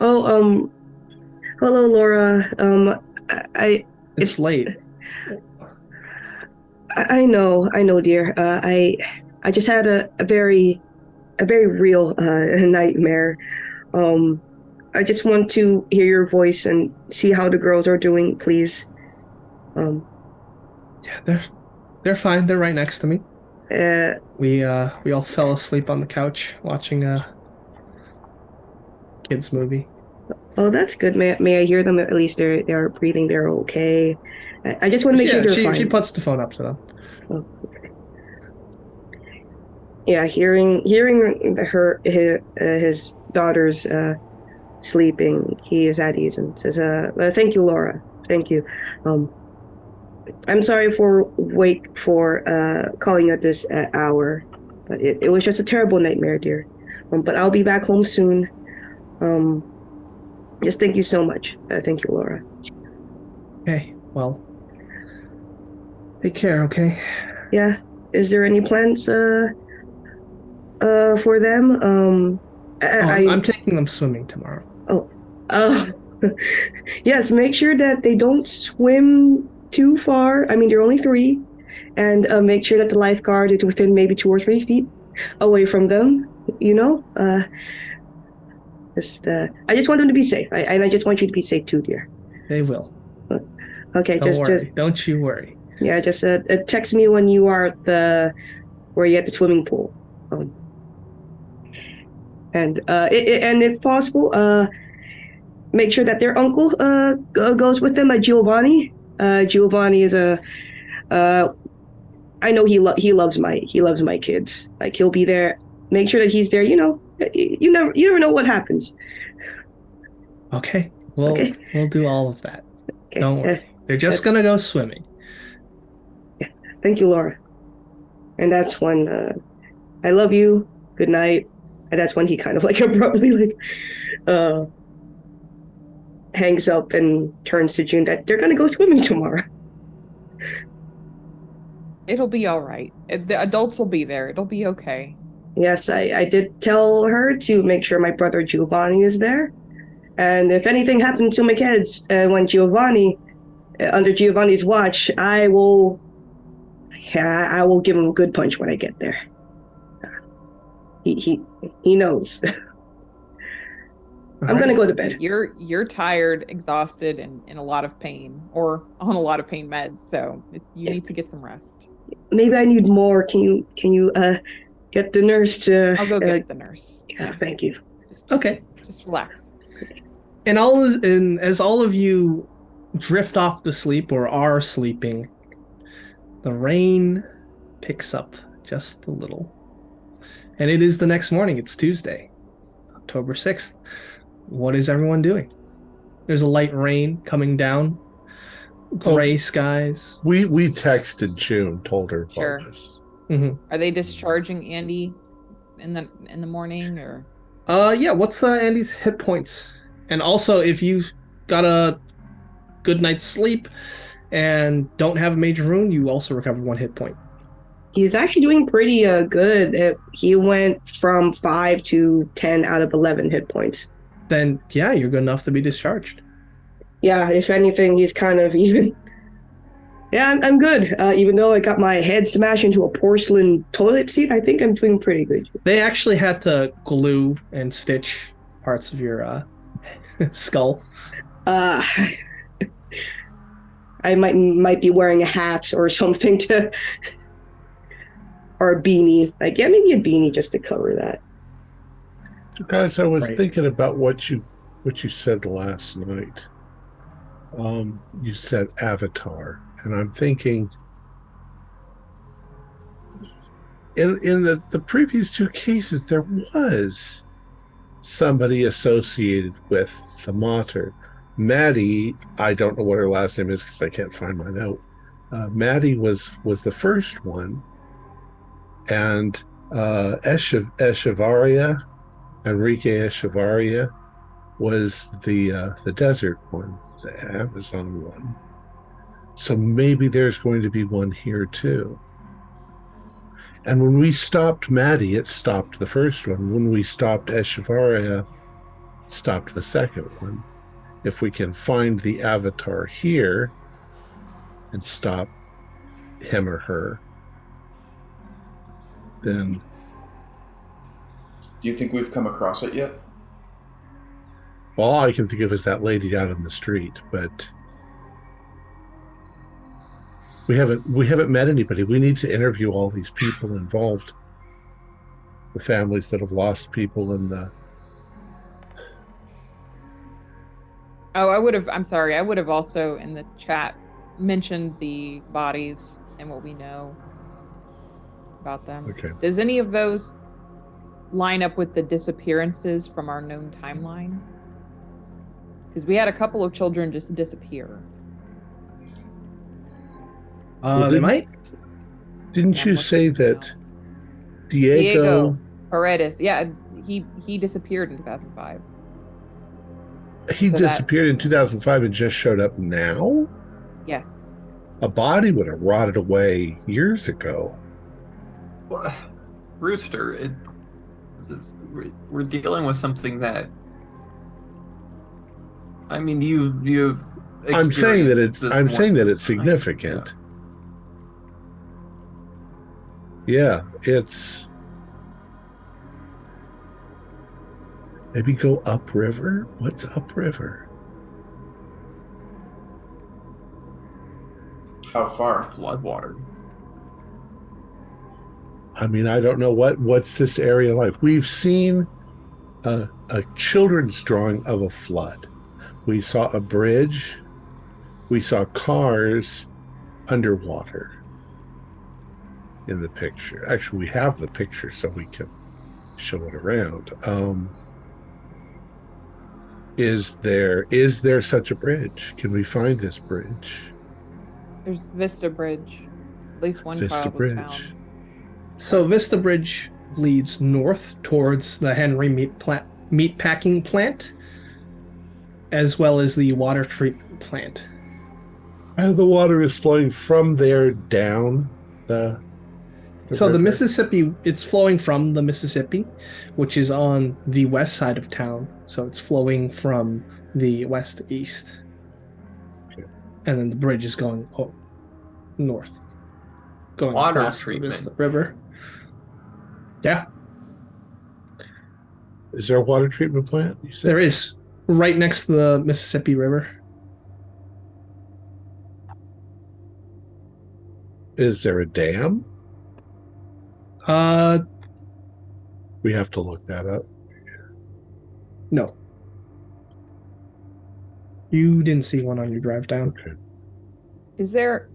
Oh, hello, Laura. It's late. I know, dear. I just had a very real nightmare. I just want to hear your voice and see how the girls are doing, please. Yeah, they're fine. They're right next to me. We all fell asleep on the couch watching a kids movie. Oh, that's good. May I hear them? At least they're breathing. They're okay. I just want to make sure they're fine. She puts the phone up to them. Oh, okay. Yeah, hearing his daughter's sleeping, he is at ease and says, "Thank you, Laura. Thank you. I'm sorry for calling at this hour, but it was just a terrible nightmare, dear. But I'll be back home soon. Just thank you so much. Thank you, Laura." Okay, well, take care. Okay. Yeah. Is there any plans for them? I'm taking them swimming tomorrow. Yes, make sure that they don't swim too far. I mean, they're only 3, and make sure that the lifeguard is within maybe 2 or 3 feet away from them. I just want them to be safe, and I just want you to be safe too, dear. They will. Okay, don't you worry. Yeah, just text me when you are where you're at the swimming pool. And if possible, make sure that their uncle goes with them, Giovanni. Giovanni is I know he loves my kids. Like, he'll be there. Make sure that he's there. You never know what happens. Okay, we'll do all of that. Okay. Don't worry. They're just gonna go swimming. Yeah. Thank you, Laura. And that's when I love you. Good night. And that's when he kind of abruptly hangs up and turns to June that they're gonna go swimming tomorrow. It'll be all right. The adults will be there. It'll be okay. Yes, I did tell her to make sure my brother Giovanni is there. And if anything happens to my kids when under Giovanni's watch, I will give him a good punch when I get there. He knows. I'm gonna go to bed. You're tired, exhausted, and in a lot of pain, or on a lot of pain meds. So you need to get some rest. Maybe I need more. Can you get the nurse to? I'll go get the nurse. Yeah, thank you. Okay. Just relax. And as all of you drift off to sleep or are sleeping, the rain picks up just a little. And it is the next morning. It's Tuesday, October 6th. What is everyone doing? There's a light rain coming down, gray skies. We texted June, told her about this. Mm-hmm. Are they discharging Andy in the morning, or? Yeah. What's Andy's hit points? And also, if you've got a good night's sleep and don't have a major wound, you also recover 1 hit point. He's actually doing pretty good. He went from 5 to 10 out of 11 hit points. Then, yeah, you're good enough to be discharged. Yeah, if anything, he's kind of even. Yeah, I'm good. Even though I got my head smashed into a porcelain toilet seat, I think I'm doing pretty good. They actually had to glue and stitch parts of your skull. I might be wearing a hat or something or a beanie. Maybe a beanie just to cover that. So guys, I was thinking about what you said last night. You said Avatar, and I'm thinking in the previous two cases, there was somebody associated with the Mater. Maddie, I don't know what her last name is because I can't find my note. Maddie was the first one, and Echevarria, Enrique Echevarria, was the desert one, the Amazon one. So maybe there's going to be one here too. And when we stopped Maddie, it stopped the first one. When we stopped Echevarria, it stopped the second one. If we can find the avatar here and stop him or her, then... Do you think we've come across it yet? Well, all I can think of is that lady out in the street, but we haven't met anybody. We need to interview all these people involved, the families that have lost people, and the... Oh, I would have also in the chat mentioned the bodies and what we know about them. Okay. Does any of those line up with the disappearances from our known timeline? Because we had a couple of children just disappear. They might. Didn't you say that Diego Paredes? Yeah, he disappeared in 2005. He disappeared in 2005 and just showed up now? Yes. A body would have rotted away years ago. Well, Rooster, we're dealing with something that... I mean, you've. I'm saying that it's significant. Yeah, it's... Maybe go upriver? What's upriver? How far? Floodwater. I mean, I don't know what's this area like. We've seen a children's drawing of a flood. We saw a bridge. We saw cars underwater in the picture. Actually, we have the picture so we can show it around. Is there such a bridge? Can we find this bridge? There's Vista Bridge. At least one child was found. So Vista Bridge leads north towards the Henry meat packing plant, as well as the water treatment plant. And the water is flowing from there down the river. Mississippi, it's flowing from the Mississippi, which is on the west side of town. So it's flowing from the west to east. Okay. And then the bridge is going north. Going water across treatment. the river. Yeah. Is there a water treatment plant? You said? There is. Right next to the Mississippi River. Is there a dam? We have to look that up. No. You didn't see one on your drive down. Okay. Is there...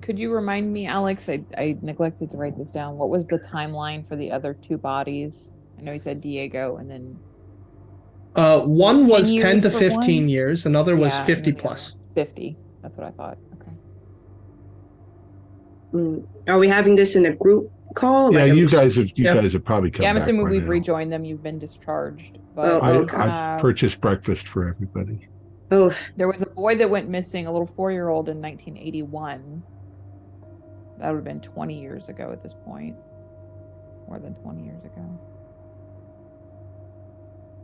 could you remind me, Alex? I neglected to write this down. What was the timeline for the other two bodies? I know you said Diego, and then... one was 10 to 15 one? years. Another was Yeah, 50 and then the plus. other was 50. That's what I thought. Okay. Are we having this in a group call? Yeah, Like, you guys have probably come Yeah, I'm back assuming by we've now. rejoined them. You've been discharged. Oh, But okay. I purchased breakfast for everybody. Oh, there was a boy that went missing, a little 4-year-old in 1981. That would have been 20 years ago at this point. More than 20 years ago.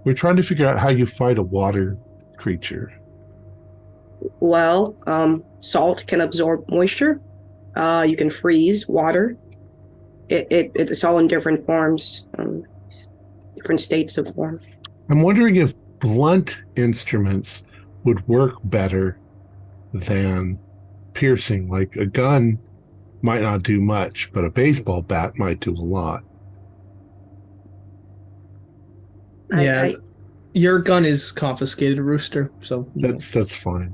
We're trying to figure out how you fight a water creature. well, salt can absorb moisture. You can freeze water. It's all in different forms, different states of form. I'm wondering if blunt instruments would work better than piercing. Like a gun might not do much, but a baseball bat might do a lot. Yeah. Your gun is confiscated, Rooster. So That's fine.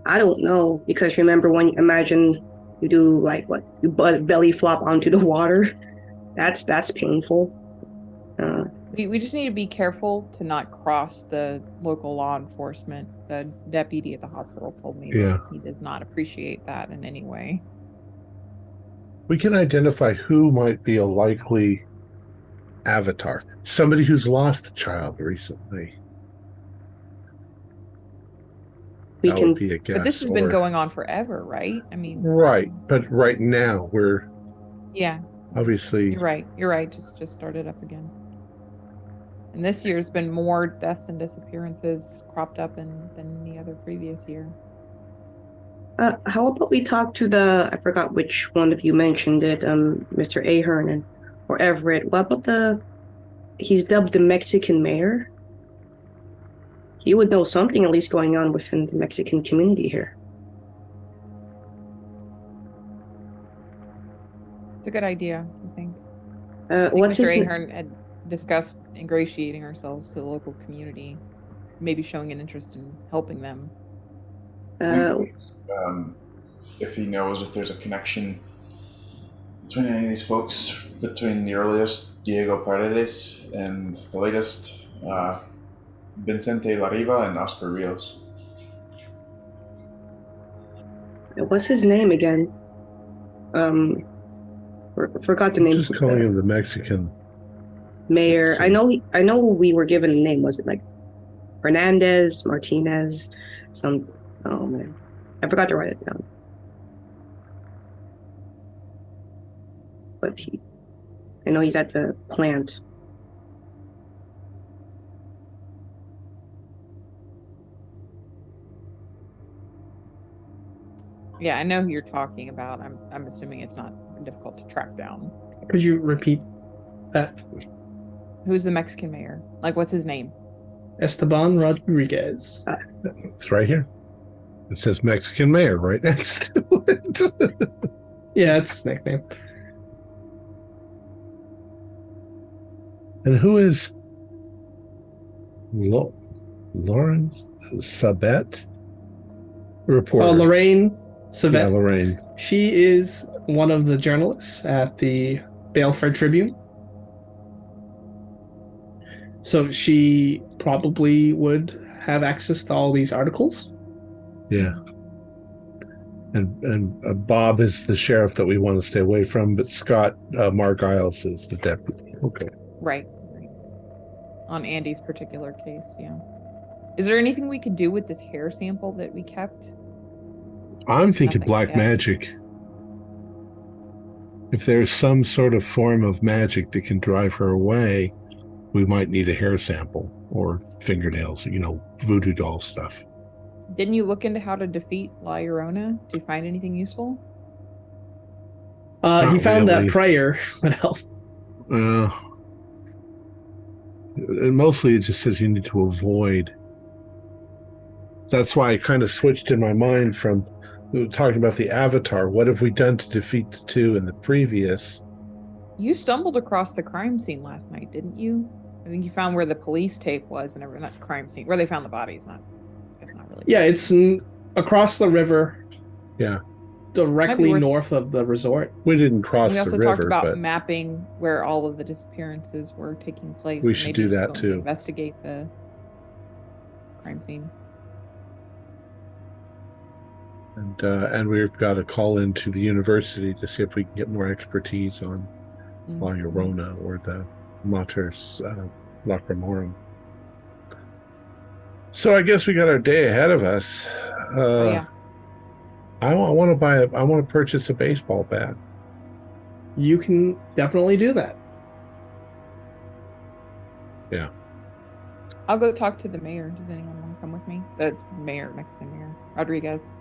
I don't know, because remember when imagine You do like what? You belly flop onto the water. That's painful. We just need to be careful to not cross the local law enforcement. The deputy at the hospital told me that he does not appreciate that in any way. We can identify who might be a likely avatar. Somebody who's lost a child recently. We That can, would be a guess. But this has been going on forever, right? I mean, right. But right now we're obviously. You're right. You're right. Just started up again. And this year's been more deaths and disappearances cropped up than any other previous year. How about we talk to I forgot which one of you mentioned it, Mr. Ahern or Everett. What about he's dubbed the Mexican mayor? He would know something at least going on within the Mexican community here. It's a good idea, I think. What's Mr. his Ahern had discussed ingratiating ourselves to the local community, maybe showing an interest in helping them. If he knows if there's a connection between any of these folks, between the earliest Diego Paredes and the latest Vicente Lariva and Oscar Rios. What's his name again? Forgot the name. Just calling him the Mexican mayor. I know we were given a name. Was it like Hernandez, Martinez, oh man, I forgot to write it down. But I know he's at the plant. Yeah, I know who you're talking about. I'm assuming it's not difficult to track down. Could you repeat that? Who's the Mexican mayor? Like, what's his name? Esteban Rodriguez. It's right here. It says Mexican mayor right next to it. Yeah, it's his nickname. And who is Lawrence Sabet? Reporter. Lorraine Sabet. Yeah, Lorraine. She is one of the journalists at the Baleford Tribune. So she probably would have access to all these articles. Yeah. And Bob is the sheriff that we want to stay away from, but Scott Mark Isles is the deputy. Okay. Right. On Andy's particular case, yeah. Is there anything we could do with this hair sample that we kept? I'm thinking black magic. If there's some sort of form of magic that can drive her away, we might need a hair sample or fingernails, voodoo doll stuff. Didn't you look into how to defeat La Llorona? Did you find anything useful? He found that prayer would help. And mostly it just says you need to avoid. That's why I kind of switched in my mind from talking about the avatar. What have we done to defeat the two in the previous? You stumbled across the crime scene last night, didn't you? I think you found where the police tape was and everything. Not the crime scene, where they found the bodies. It's not really. Yeah, it's across the river. Yeah. Directly north of the resort. We didn't cross the river. We also talked about mapping where all of the disappearances were taking place. We should do that too. Investigate the crime scene. And we've got to call into the university to see if we can get more expertise on La Llorona or the Mater's Lacrimorum. So I guess we got our day ahead of us. Yeah. I want to purchase a baseball bat. You can definitely do that. Yeah. I'll go talk to the mayor. Does anyone want to come with me? The mayor, Mexican mayor, Rodriguez.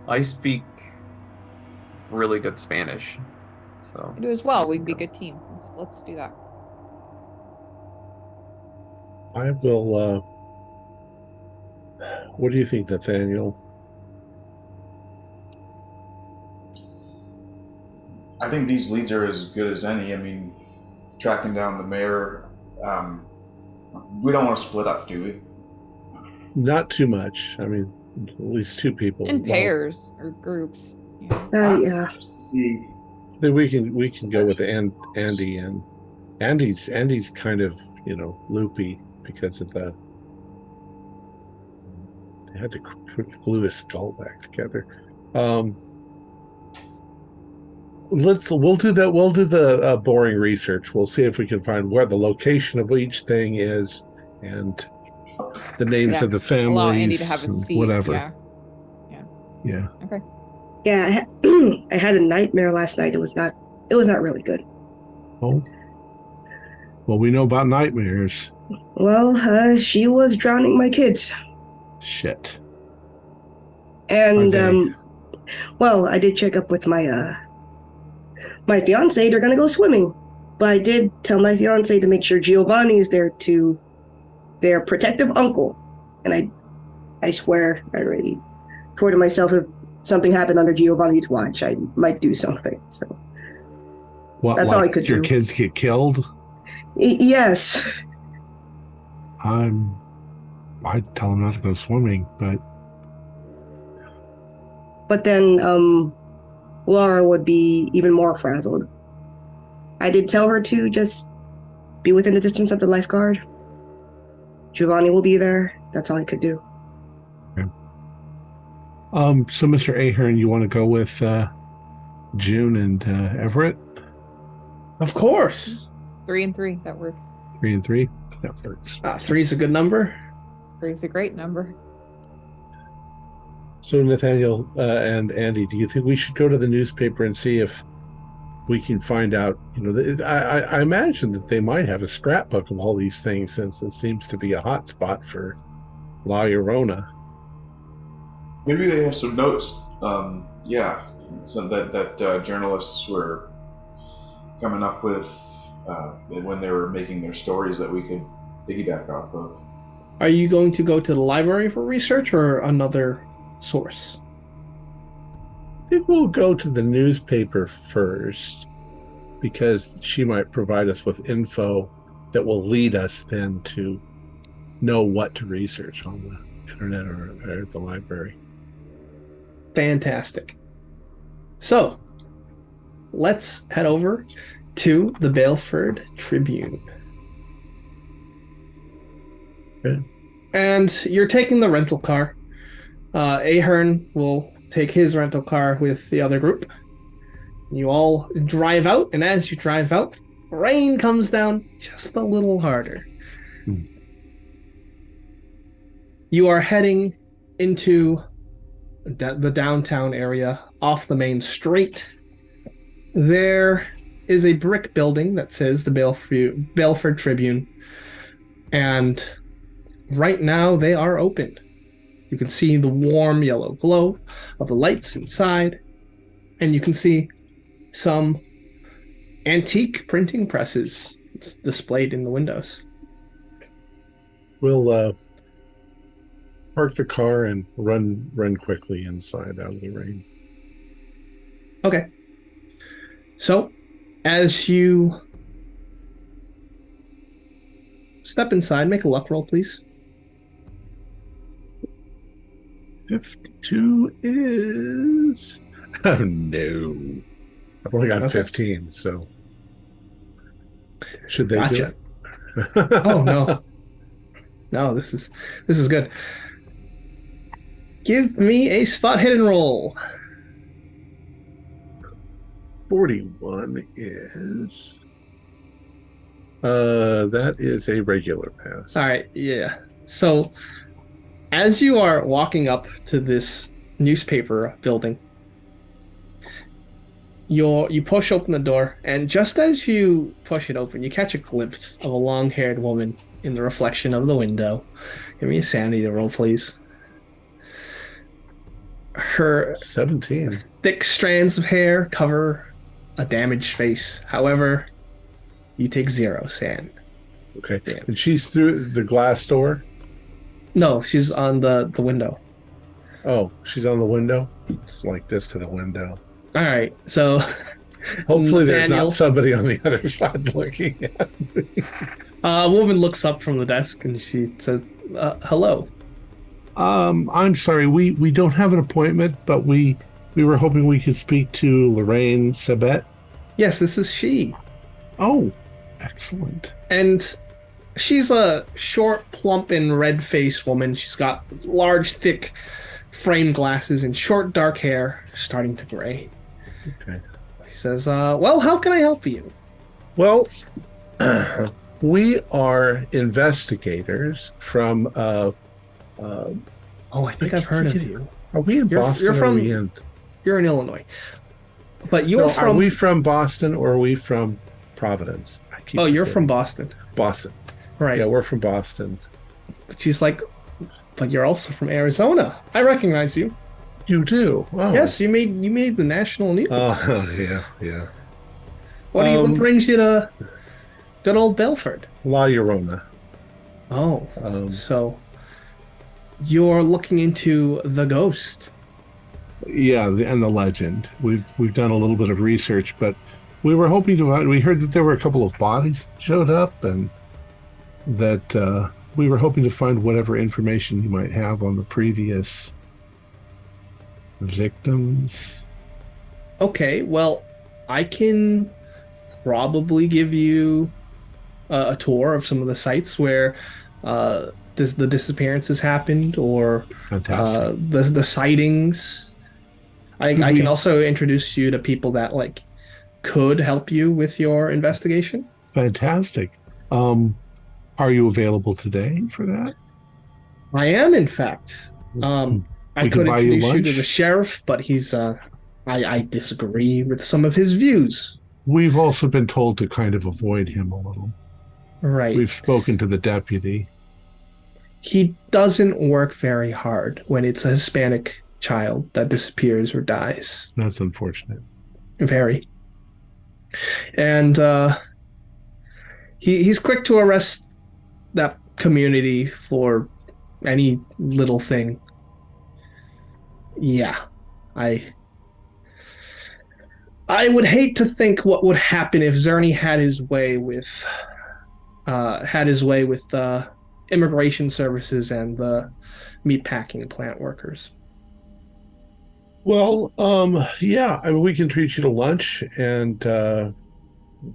I speak really good Spanish, so I do as well. We'd be a good team. Let's do that. I will. What do you think, Nathaniel? I think these leads are as good as any. I mean, tracking down the mayor. We don't want to split up, do we? Not too much. I mean, at least two people. In pairs or groups. Yeah. See, Then we can go with Andy, and Andy's kind of loopy because of they had to glue his skull back together. We'll do that. We'll do the boring research. We'll see if we can find where the location of each thing is and the names of the families. Allow Andy to have a seat. Whatever. Yeah. Okay. Yeah, I had a nightmare last night. It was not really good. Oh. Well, we know about nightmares. Well, she was drowning my kids. Shit. And I did check up with my fiance. They're gonna go swimming, but I did tell my fiance to make sure Giovanni is there to their protective uncle. And I swear, I already swore to myself if something happened under Giovanni's watch, I might do something. So that's all I could do. Your kids get killed? Yes. I'd tell them not to go swimming, but then Laura would be even more frazzled. I did tell her to just be within the distance of the lifeguard. Giovanni will be there. That's all I could do. Okay. So Mr. Ahern, you want to go with June and Everett? Of course. 3 and 3. That works. 3 and 3. That works. 3 is a good number. 3 is a great number. So Nathaniel and Andy, do you think we should go to the newspaper and see if we can find out? I imagine that they might have a scrapbook of all these things, since it seems to be a hot spot for La Llorona. Maybe they have some notes. So that journalists were coming up with when they were making their stories that we could piggyback off of. Are you going to go to the library for research or another source? I think we'll go to the newspaper first, because she might provide us with info that will lead us then to know what to research on the internet or at the library. Fantastic. So, let's head over to the Baleford Tribune. Okay. And you're taking the rental car. Ahern will take his rental car with the other group. You all drive out, and as you drive out, rain comes down just a little harder. You are heading into the downtown area off the main street. There is a brick building that says the Baleford Tribune, and right now they are open. You can see the warm yellow glow of the lights inside, and you can see some antique printing presses displayed in the windows. We'll park the car and run quickly inside out of the rain. Okay. So, as you step inside, make a luck roll, please. 52 is... Oh, no. I've only got 15, so... Should they do it? Oh, no. No, this is good. Give me a spot hidden roll. 41 is... that is a regular pass. All right, yeah. So, as you are walking up to this newspaper building, you push open the door, and just as you push it open, you catch a glimpse of a long-haired woman in the reflection of the window. Give me a sanity roll, please. Her 17 thick strands of hair cover a damaged face. However, you take 0 sand. Okay. Yeah. And she's through the glass door? No, she's on the window. Oh, she's on the window? It's like this to the window. All right, so... Hopefully there's Daniel, not somebody on the other side looking at me. A woman looks up from the desk and she says, hello. I'm sorry, we don't have an appointment, but we We were hoping we could speak to Lorraine Sabet. Yes, this is she. Oh, excellent. And she's a short, plump, and red-faced woman. She's got large, thick frame glasses and short, dark hair starting to gray. Okay. She says, well, how can I help you? Well, we are investigators from... I think I've heard of you. Are we in Boston? You're in Illinois. But you're from... Are we from Boston or are we from Providence? You're from Boston. Boston. Right. Yeah, we're from Boston. She's like, but you're also from Arizona. I recognize you. You do? Oh. Yes, you made the national news. Oh, yeah. What brings you to good old Belford? La Llorona. Oh, so you're looking into the ghost. Yeah, and the legend. We've done a little bit of research, but we were hoping to... We heard that there were a couple of bodies that showed up, and that we were hoping to find whatever information you might have on the previous victims. Okay, well, I can probably give you a tour of some of the sites where the disappearances happened, or the sightings. I can also introduce you to people that could help you with your investigation. Fantastic. Are you available today for that? I am, in fact. I could introduce you to the sheriff, but he's I disagree with some of his views. We've also been told to kind of avoid him a little. Right. We've spoken to the deputy. He doesn't work very hard when it's a Hispanic child that disappears or dies. That's unfortunate. Very. And he's quick to arrest that community for any little thing. Yeah. I would hate to think what would happen if Zerny had his way with immigration services and the meatpacking plant workers. Well, yeah, I mean, we can treat you to lunch, and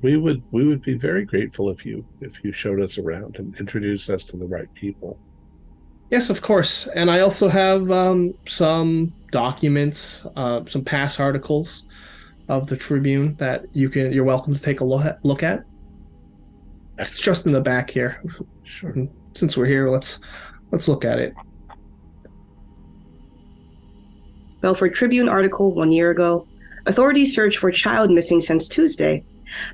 we would be very grateful if you showed us around and introduced us to the right people. Yes, of course. And I also have some documents, some past articles of the Tribune that you're welcome to take a look at. It's just in the back here. Sure. And since we're here, let's look at it. Belford Tribune article 1 year ago. Authorities search for child missing since Tuesday.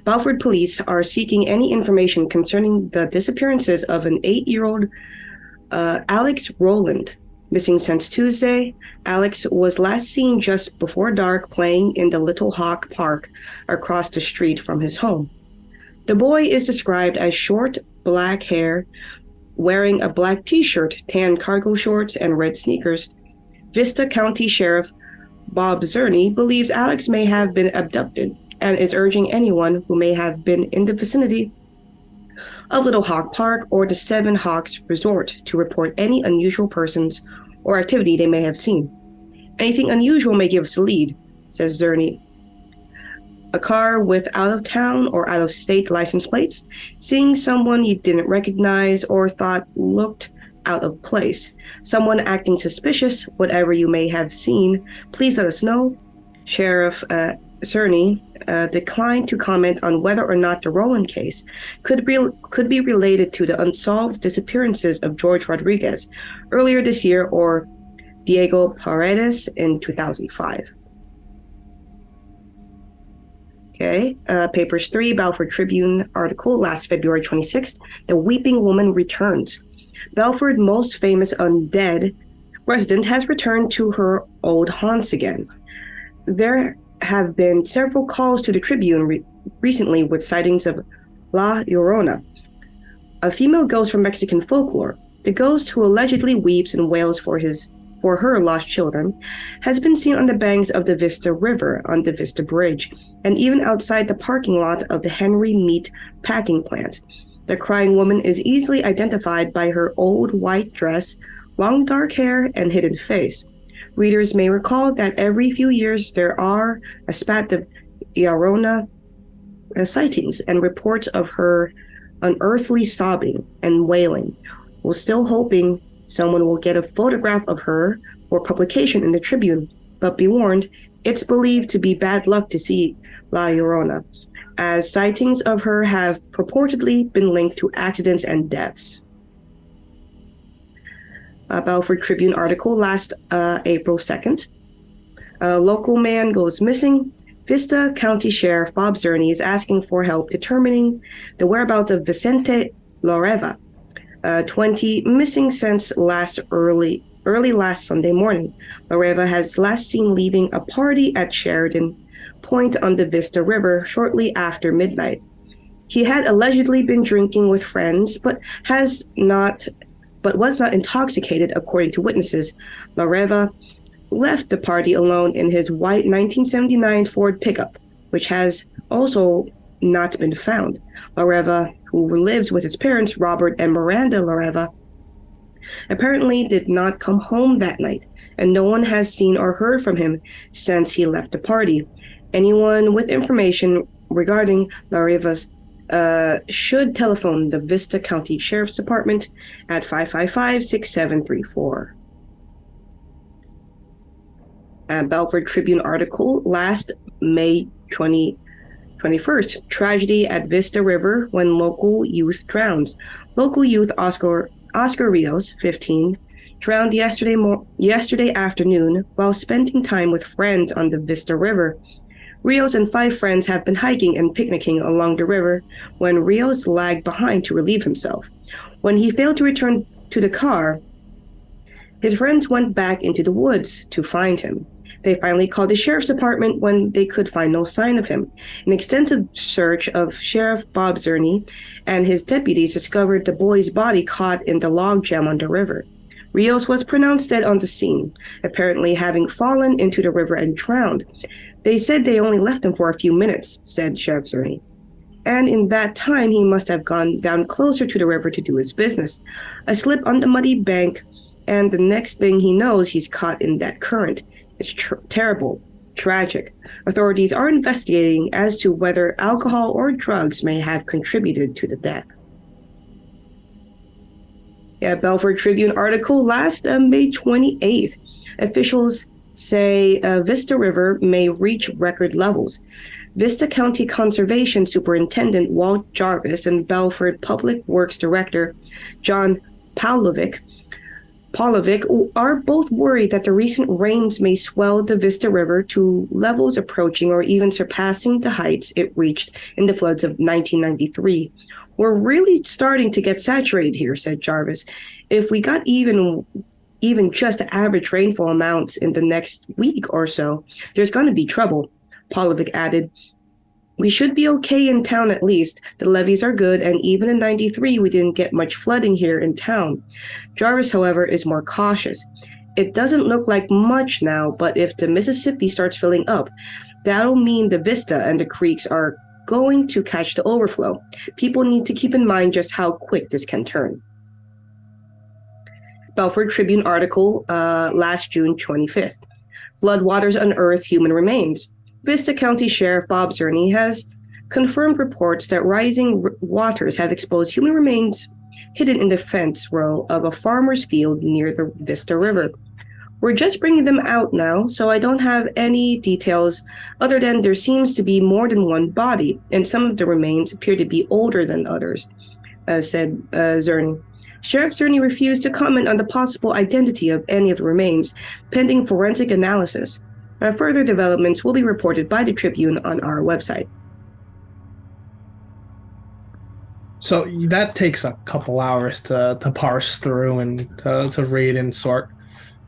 Belford police are seeking any information concerning the disappearances of an 8-year-old Alex Rowland. Missing since Tuesday, Alex was last seen just before dark playing in the Little Hawk Park across the street from his home. The boy is described as short, black hair, wearing a black t-shirt, tan cargo shorts, and red sneakers. Vista County Sheriff Bob Zerny believes Alex may have been abducted and is urging anyone who may have been in the vicinity of Little Hawk Park or the Seven Hawks Resort to report any unusual persons or activity they may have seen. Anything unusual may give us a lead, says Zerny. A car with out-of-town or out-of-state license plates, seeing someone you didn't recognize or thought looked out of place, someone acting suspicious, whatever you may have seen, please let us know. Sheriff Zerny declined to comment on whether or not the Rowland case could be related to the unsolved disappearances of George Rodriguez earlier this year or Diego Paredes in 2005. Okay, Papers 3, Belford Tribune article, last February 26th, The Weeping Woman Returns. Belford's most famous undead resident has returned to her old haunts again. There have been several calls to the Tribune recently with sightings of La Llorona, a female ghost from Mexican folklore. The ghost, who allegedly weeps and wails for her lost children, has been seen on the banks of the Vista River, on the Vista Bridge, and even outside the parking lot of the Henry Meat Packing Plant. The crying woman is easily identified by her old white dress, long dark hair, and hidden face. Readers may recall that every few years there are a spat of Llorona sightings and reports of her unearthly sobbing and wailing. We're still hoping someone will get a photograph of her for publication in the Tribune, but be warned, it's believed to be bad luck to see La Llorona, as sightings of her have purportedly been linked to accidents and deaths. A Belford Tribune article last April 2nd. A local man goes missing. Vista County Sheriff Bob Zerny is asking for help determining the whereabouts of Vicente Lareva, 20, missing since early last Sunday morning. Lareva has last seen leaving a party at Sheridan Point on the Vista River shortly after midnight. He had allegedly been drinking with friends, but was not intoxicated, according to witnesses. Lareva left the party alone in his white 1979 Ford pickup, which has also not been found. Lareva, who lives with his parents, Robert and Miranda Lareva, apparently did not come home that night, and no one has seen or heard from him since he left the party. Anyone with information regarding Lareva's should telephone the Vista County Sheriff's Department at 555-6734. A Belford Tribune article last May 21st. Tragedy at Vista River when local youth drowns. Local youth Oscar Rios, 15, drowned yesterday afternoon while spending time with friends on the Vista River. Rios and 5 friends have been hiking and picnicking along the river when Rios lagged behind to relieve himself. When he failed to return to the car, his friends went back into the woods to find him. They finally called the sheriff's department when they could find no sign of him. An extensive search of Sheriff Bob Zerny and his deputies discovered the boy's body caught in the logjam on the river. Rios was pronounced dead on the scene, apparently having fallen into the river and drowned. They said they only left him for a few minutes, said Sheriff Zerny. And in that time, he must have gone down closer to the river to do his business. A slip on the muddy bank, and the next thing he knows, he's caught in that current. It's terrible, tragic. Authorities are investigating as to whether alcohol or drugs may have contributed to the death. Belford Tribune article last May 28th. Officials say Vista River may reach record levels. Vista County Conservation Superintendent Walt Jarvis and Belford Public Works Director John Pavlovic are both worried that the recent rains may swell the Vista River to levels approaching or even surpassing the heights it reached in the floods of 1993. We're really starting to get saturated here, said Jarvis. If we got even just average rainfall amounts in the next week or so, there's going to be trouble. Pavlovic added, we should be okay in town at least. The levees are good, and even in 93, we didn't get much flooding here in town. Jarvis, however, is more cautious. It doesn't look like much now, but if the Mississippi starts filling up, that'll mean the Vista and the creeks are going to catch the overflow. People need to keep in mind just how quick this can turn. Belford Tribune article last June 25th. Floodwaters unearth human remains. Vista County Sheriff Bob Zerny has confirmed reports that rising waters have exposed human remains hidden in the fence row of a farmer's field near the Vista River. We're just bringing them out now, so I don't have any details other than there seems to be more than one body, and some of the remains appear to be older than others, said Zerny. Sheriff Zerny refused to comment on the possible identity of any of the remains, pending forensic analysis. Further developments will be reported by the Tribune on our website. So that takes a couple hours to parse through and to read and sort.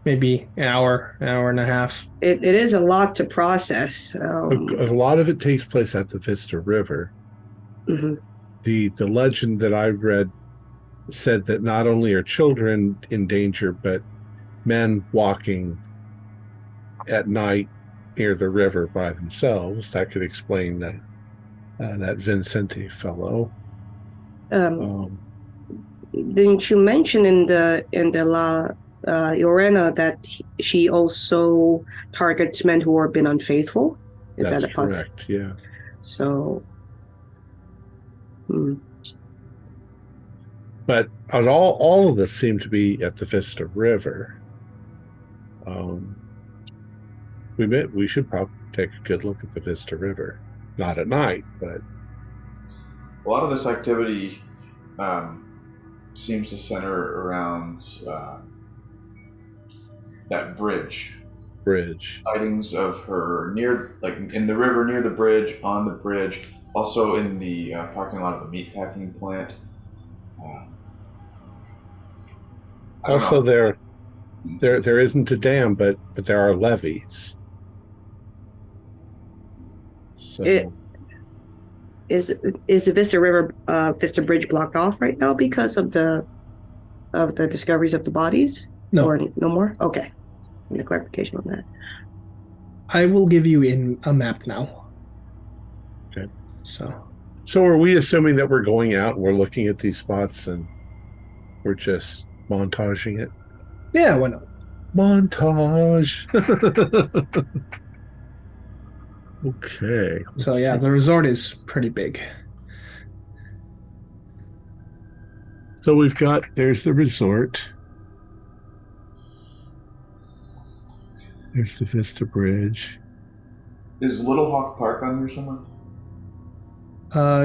Maybe an hour and a half. It is a lot to process. A lot of it takes place at the Vista River. Mm-hmm. The legend that I read said that not only are children in danger, but men walking at night near the river by themselves. That could explain that Vincente fellow. Didn't you mention in the Yorena that she also targets men who have been unfaithful? Is That's that a possibility? correct, yeah. So, But all of this seemed to be at the Vista River. We should probably take a good look at the Vista River. Not at night, but A lot of this activity seems to center around that bridge. Sightings of her near, like in the river, near the bridge, on the bridge, also in the parking lot of the meatpacking plant. also there isn't a dam, but there are levees. So is the Vista River, Vista Bridge blocked off right now because of the discoveries of the bodies? No. Or no more? Okay. I need a clarification on that. I will give you a map now. Okay. So are we assuming that we're going out and we're looking at these spots and we're just montaging it? Yeah, why not? Montage. Okay. So yeah, the resort is pretty big. So there's the resort. There's the Vista Bridge. Is Little Hawk Park on here somewhere?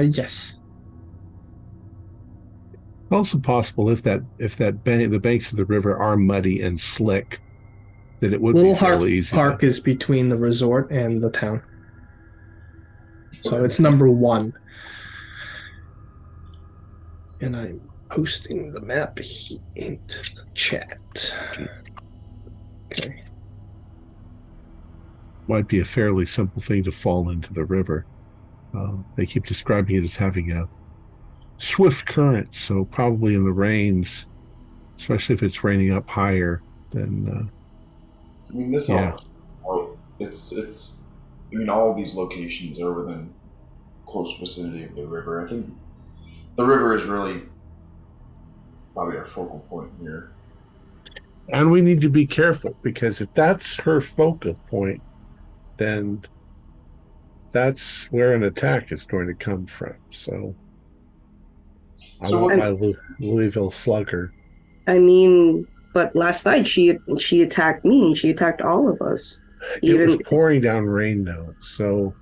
Yes. Also possible if the banks of the river are muddy and slick, that it would Little be fairly easy. Park is between the resort and the town. So it's number 1. And I'm posting the map into the chat. Okay. Might be a fairly simple thing to fall into the river. They keep describing it as having a swift current, so probably in the rains, especially if it's raining up higher, then I mean, this all it's. I mean, all of these locations are within close vicinity of the river. I think the river is really probably our focal point here. And we need to be careful, because if that's her focal point, then that's where an attack is going to come from. So I want my Louisville Slugger. I mean, but last night she attacked me. She attacked all of us. It was pouring down rain, though, so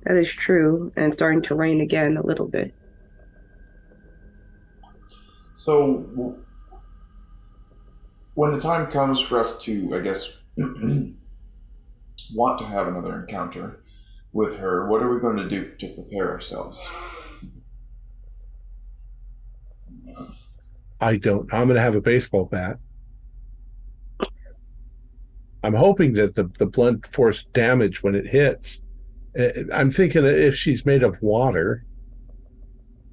that is true, and starting to rain again a little bit. So when the time comes for us to, I guess, want to have another encounter with her, what are we going to do to prepare ourselves? I'm going to have a baseball bat. I'm hoping that the blunt force damage when it hits, I'm thinking that if she's made of water,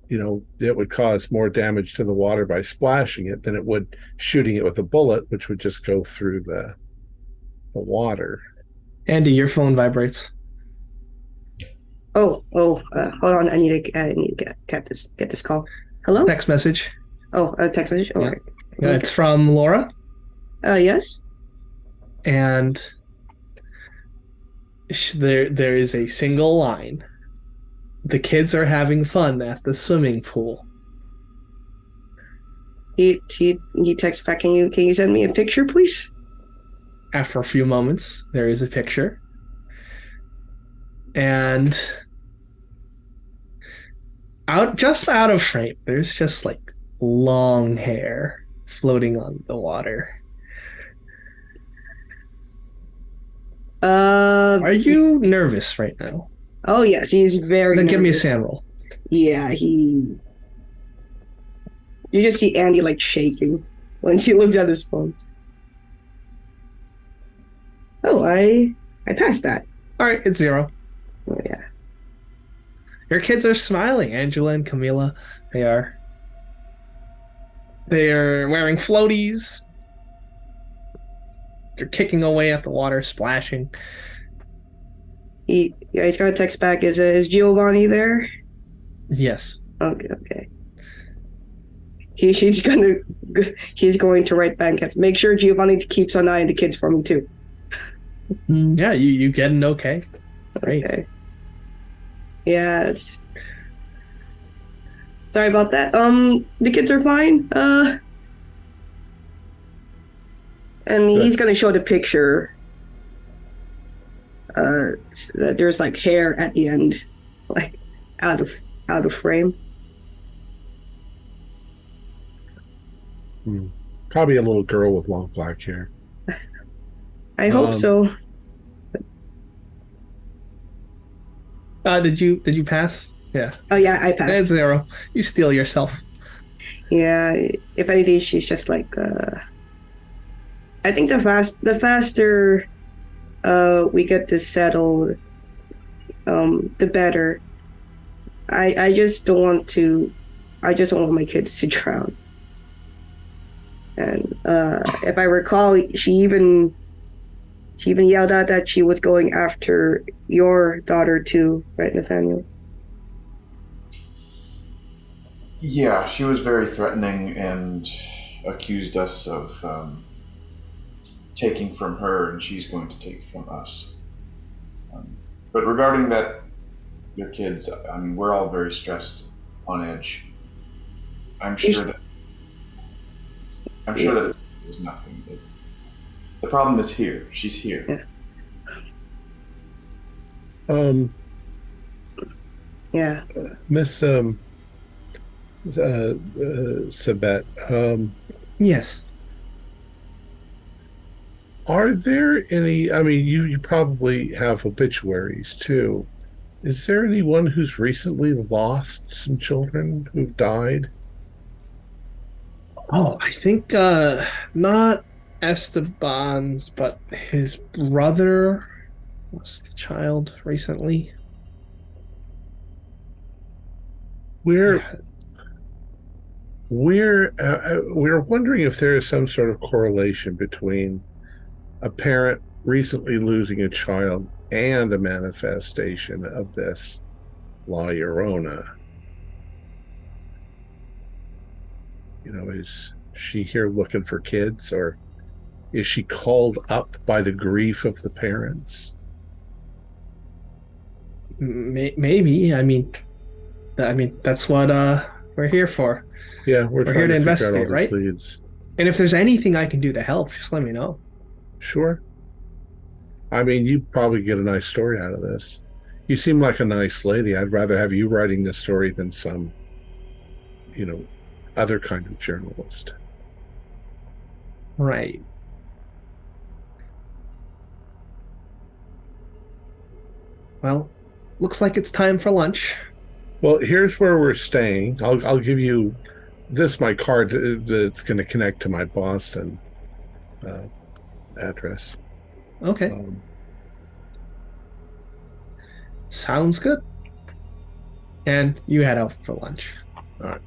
it would cause more damage to the water by splashing it than it would shooting it with a bullet, which would just go through the water. Andy, your phone vibrates. Hold on. I need to get this call. Hello? Text message. Oh, a text message? Oh, yeah. right. Yeah, it's from Laura. Yes. And there is a single line. The kids are having fun at the swimming pool. He texts back, can you send me a picture, please? After a few moments, there is a picture. And just out of frame, there's just like long hair floating on the water. Are you nervous right now? Oh yes, he's very Then nervous. give me a sand roll. Yeah, you just see Andy like shaking when she looks at his phone. Oh, I passed that. All right, it's 0. Oh, yeah. Your kids are smiling, Angela and Camila. They're wearing floaties. They're kicking away at the water, splashing. He's got a text back. Is Giovanni there? Yes. Okay. He's going to write banquets. Make sure Giovanni keeps an eye on the kids for me too. Yeah, you get an okay. Great. Okay. Yes. Sorry about that. The kids are fine. And he's gonna show the picture. There's like hair at the end, like out of frame. Probably a little girl with long black hair. I hope so. Did you pass? Yeah. Oh yeah, I passed. That's 0. You steal yourself. Yeah. If anything, she's just like. I think the faster we get this settled, the better. I just don't want to. I just don't want my kids to drown. And if I recall, she even yelled out that she was going after your daughter too, right, Nathaniel? Yeah, she was very threatening and accused us of taking from her, and she's going to take from us. But regarding that, your kids, I mean, we're all very stressed, on edge. I'm sure that it was nothing. The problem is here. She's here. Yeah. Miss Sabette. Yes. Are there any? I mean, you probably have obituaries too. Is there anyone who's recently lost some children who've died? Oh, I think not Esteban's, but his brother lost a child recently. We're wondering if there is some sort of correlation between a parent recently losing a child and a manifestation of this La Llorona. You know, is she here looking for kids, or is she called up by the grief of the parents? Maybe. I mean, that's what we're here for. Yeah, we're here to investigate, right? Leads. And if there's anything I can do to help, just let me know. Sure. I mean, you probably get a nice story out of this. You seem like a nice lady. I'd rather have you writing this story than some, other kind of journalist. Right. Well, looks like it's time for lunch. Well, here's where we're staying. I'll give you my card that's going to connect to my Boston address. Okay. Sounds good. And you head out for lunch. All right.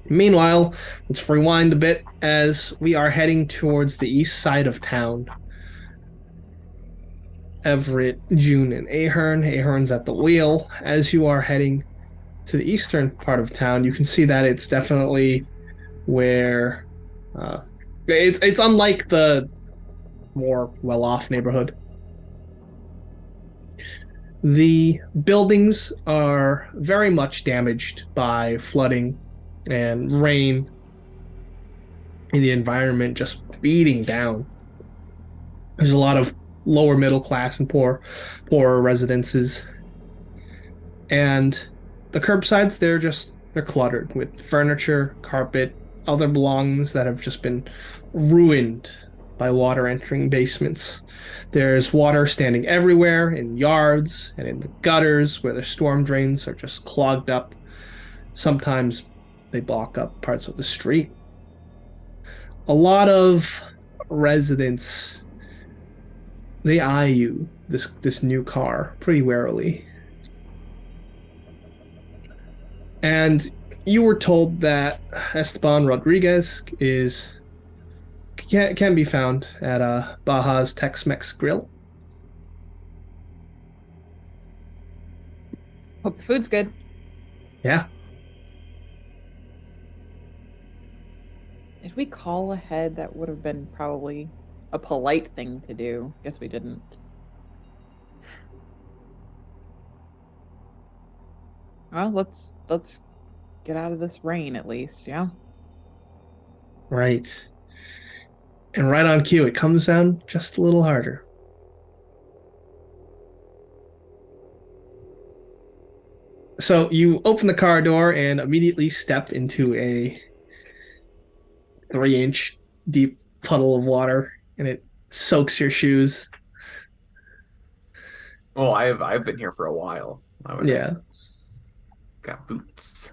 Meanwhile, let's rewind a bit as we are heading towards the east side of town. Everett, June, and Ahern. Ahern's at the wheel. As you are heading to the eastern part of town, you can see that it's definitely where it's unlike the more well-off neighborhood. The buildings are very much damaged by flooding and rain, and the environment just beating down. There's a lot of lower middle class and poorer residences, and the curbsides, they're cluttered with furniture, carpet, other belongings that have just been ruined by water entering basements. There's water standing everywhere in yards and in the gutters where the storm drains are just clogged up. Sometimes they block up parts of the street. A lot of residents, they eye you, this new car, pretty warily. And you were told that Esteban Rodriguez can be found at Baja's Tex-Mex Grill. Hope the food's good. Yeah. Did we call ahead? That would have been probably a polite thing to do. Guess we didn't. Well, let's get out of this rain at least, yeah? Right. And right on cue, it comes down just a little harder. So you open the car door and immediately step into a 3-inch deep puddle of water, and it soaks your shoes. Oh, I've been here for a while. Yeah. Got boots.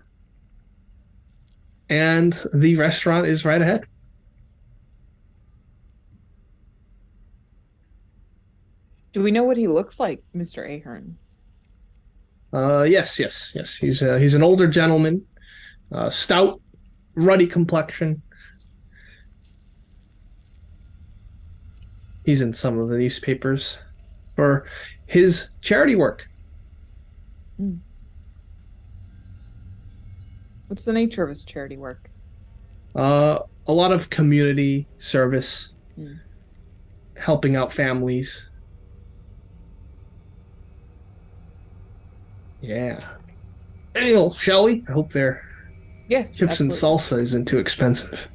And the restaurant is right ahead. Do we know what he looks like, Mr. Ahern? Yes. He's an older gentleman, stout, ruddy complexion. He's in some of the newspapers for his charity work. What's the nature of his charity work? A lot of community service, helping out families. Yeah. Anyway, shall we? I hope their Yes, chips absolutely. and salsa isn't too expensive.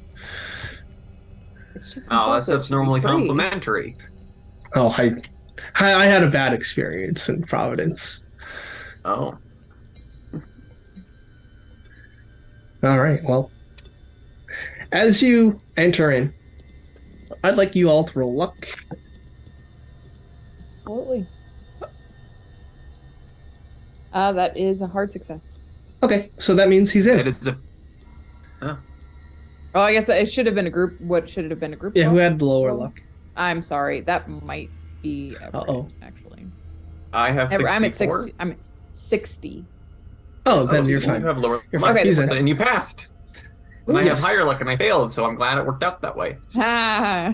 It's chips and Oh, that salsa. stuff's It should be normally free. complimentary. Oh, I had a bad experience in Providence. Oh. All right, well, as you enter in, I'd like you all to roll luck. Absolutely. That is a hard success. Okay, so that means he's in. It is a... Oh, I guess it should have been a group. What should it have been a group? Yeah, who roll? had lower luck? I'm sorry. That might be Everett, Uh-oh. actually. I have 64. I'm at 60. I'm at 60. Oh, then so you're you fine. have lower You're luck. fine. He's in. And you passed. And Ooh, I yes. have higher luck and I failed, so I'm glad it worked out that way. Ah.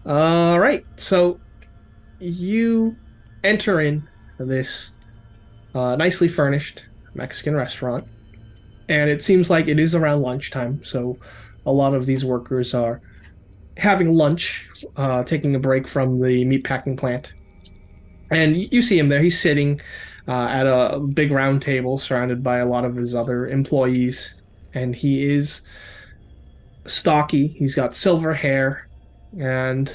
All right, so you enter in this nicely furnished Mexican restaurant, and it seems like it is around lunchtime, so a lot of these workers are having lunch, taking a break from the meatpacking plant. And you see him there. He's sitting at a big round table surrounded by a lot of his other employees, and he is stocky. He's got silver hair, and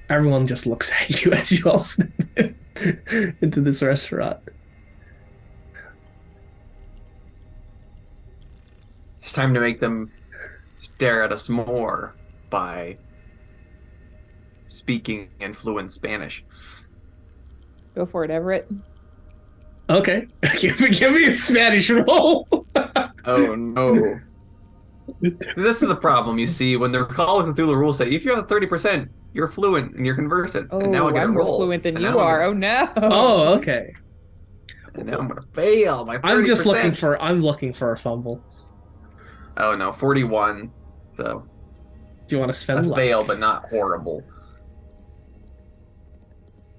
everyone just looks at you as you all step into this restaurant. It's time to make them stare at us more by speaking in fluent Spanish. Go for it, Everett. Okay, give me a Spanish roll. Oh no. This is a problem, you see, when the Call of Cthulhu rules say if you have 30%, you're fluent and you're conversant. Oh, and now I get I'm a more roll. fluent than And you now are. Oh no. Oh, okay. And now I'm gonna fail my 30%. I'm looking for a fumble. Oh no, 41. So Do you want to a spend luck? fail, but not horrible.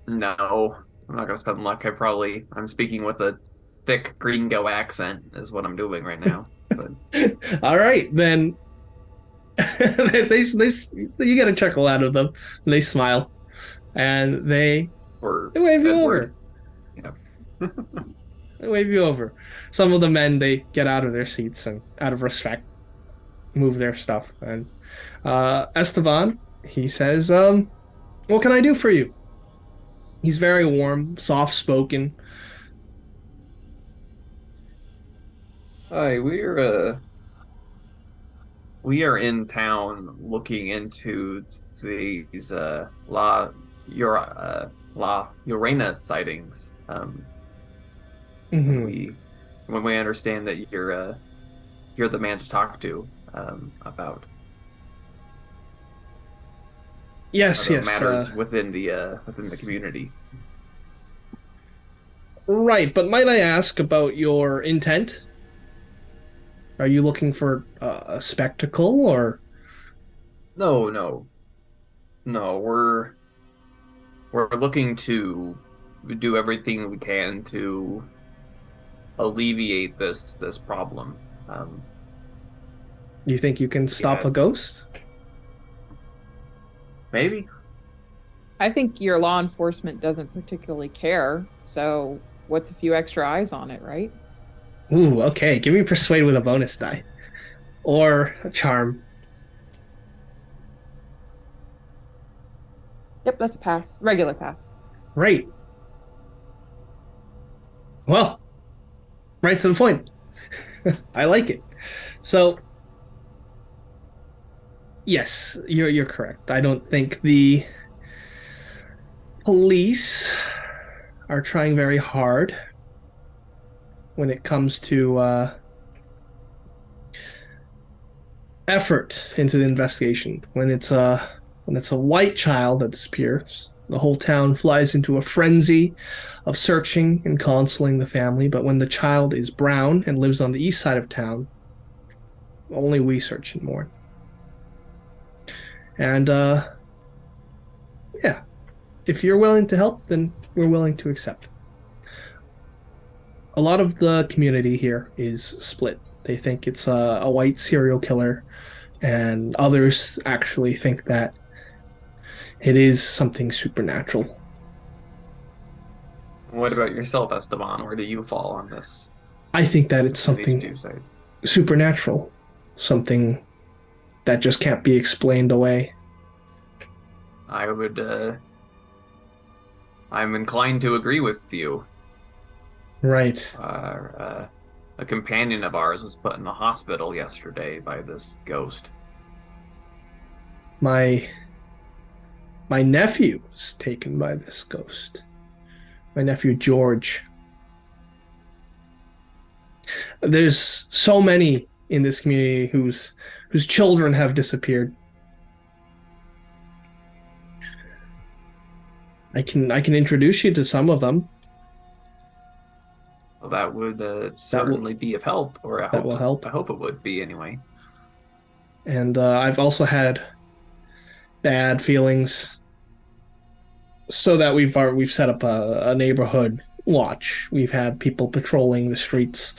No, I'm not gonna spend luck. I'm speaking with a thick gringo accent is what I'm doing right now. But All right, then. You get a chuckle out of them, and they smile, and they for wave you Edward. over. Yeah. They wave you over. Some of the men, they get out of their seats and, out of respect, move their stuff. And Esteban, he says, what can I do for you? He's very warm, soft-spoken. Hi, we are in town looking into these La Llorona sightings. Mhm. When we understand that you're the man to talk to about Yes, yes. matters within the community. Right, but might I ask about your intent? Are you looking for a spectacle, or? No. We're looking to do everything we can to alleviate this problem. You think you can stop Yeah. a ghost? Maybe. I think your law enforcement doesn't particularly care, so what's a few extra eyes on it, right? Ooh, okay. Give me persuade with a bonus die. Or a charm. Yep, that's a pass. Regular pass. Right. Well, right to the point. I like it. So, yes, you're correct. I don't think the police are trying very hard when it comes to effort into the investigation. When it's a white child that disappears, the whole town flies into a frenzy of searching and counseling the family. But when the child is brown and lives on the east side of town, only we search and mourn. And yeah, if you're willing to help, then we're willing to accept. A lot of the community here is split. They think it's a white serial killer, and others actually think that it is something supernatural. What about yourself, Esteban? Where do you fall on this? I think that it's These something two sides. supernatural, something that just can't be explained away. I would. I'm inclined to agree with you. Right. A companion of ours was put in the hospital yesterday by this ghost. My nephew was taken by this ghost. My nephew George. There's so many in this community whose children have disappeared. I can introduce you to some of them. Well, that would certainly be of help, or that will help. I hope it would be anyway. And I've also had bad feelings, so that we've set up a neighborhood watch. We've had people patrolling the streets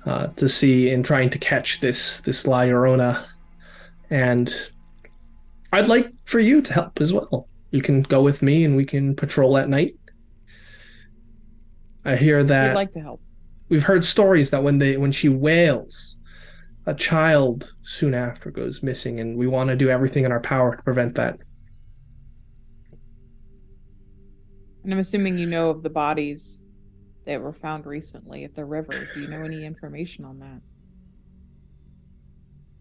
to see and trying to catch this La Llorona. And I'd like for you to help as well. You can go with me and we can patrol at night. I hear that We'd like to help. we've heard stories that when she wails, a child soon after goes missing, and we want to do everything in our power to prevent that. And I'm assuming you know of the bodies that were found recently at the river. Do you know any information on that?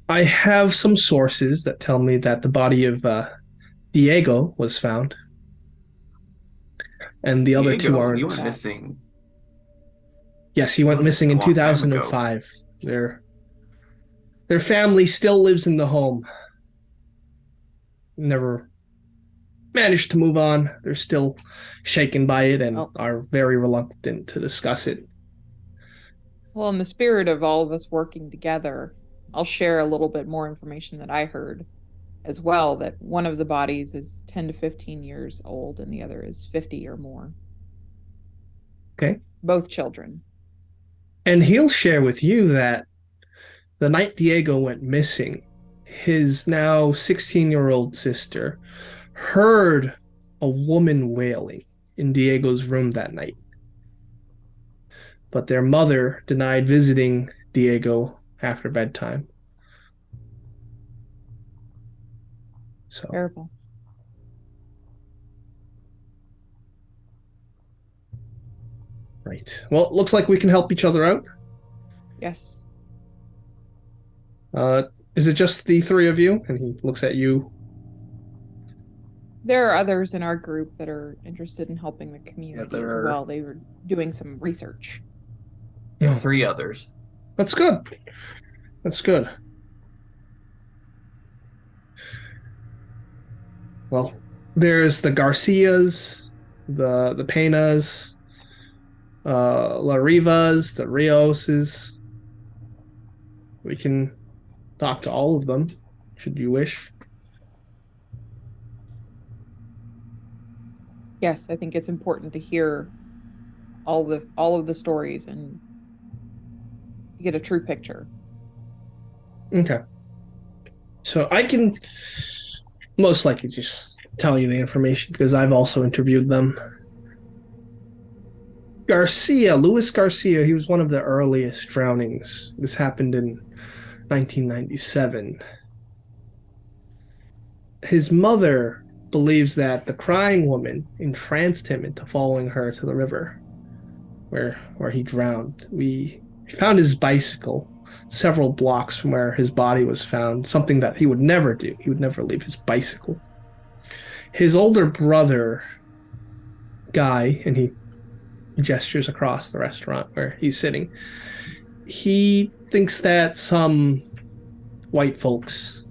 I have some sources that tell me that the body of Diego was found, and the other two aren't. He went missing. Yes, he went missing in A long time 2005. Their family still lives in the home. Never managed to move on. They're still shaken by it and are very reluctant to discuss it. Well, in the spirit of all of us working together, I'll share a little bit more information that I heard as well, that one of the bodies is 10 to 15 years old and the other is 50 or more. Okay. Both children. And he'll share with you that the night Diego went missing, his now 16-year-old sister heard a woman wailing in Diego's room that night. But their mother denied visiting Diego after bedtime. So Terrible. right. Well, it looks like we can help each other out. Yes. Is it just the three of you? And he looks at you. There are others in our group that are interested in helping the community as well. They were doing some research. Yeah, 3 others. That's good. That's good. Well, there's the Garcias, the Penas, La Rivas, the Rioses. We can talk to all of them, should you wish. Yes, I think it's important to hear all of the stories and get a true picture. Okay. So I can most likely just tell you the information because I've also interviewed them. Louis Garcia, he was one of the earliest drownings. This happened in 1997. His mother believes that the crying woman entranced him into following her to the river where he drowned. We found his bicycle several blocks from where his body was found, something that he would never do. He would never leave his bicycle. His older brother, Guy, and he gestures across the restaurant where he's sitting, he thinks that some white folks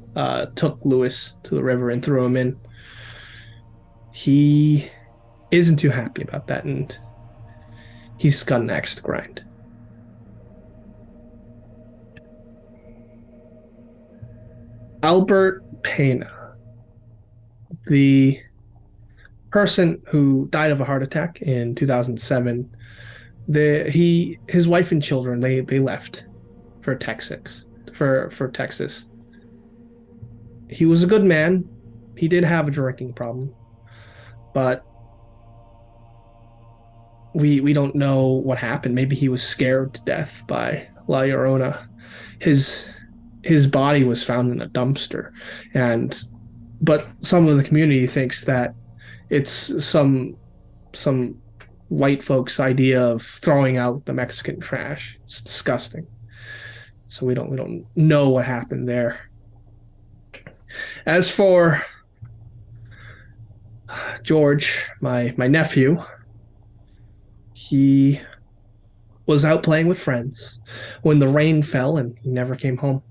took Lewis to the river and threw him in. He isn't too happy about that, and he's got an axe to grind. Albert Pena, the person who died of a heart attack in 2007, his wife and children they left for Texas. For Texas. He was a good man. He did have a drinking problem, but we don't know what happened. Maybe he was scared to death by La Llorona. His body was found in a dumpster, but some of the community thinks that it's some white folks' idea of throwing out the Mexican trash. It's disgusting. So we don't know what happened there. As for George, my nephew, he was out playing with friends when the rain fell and he never came home.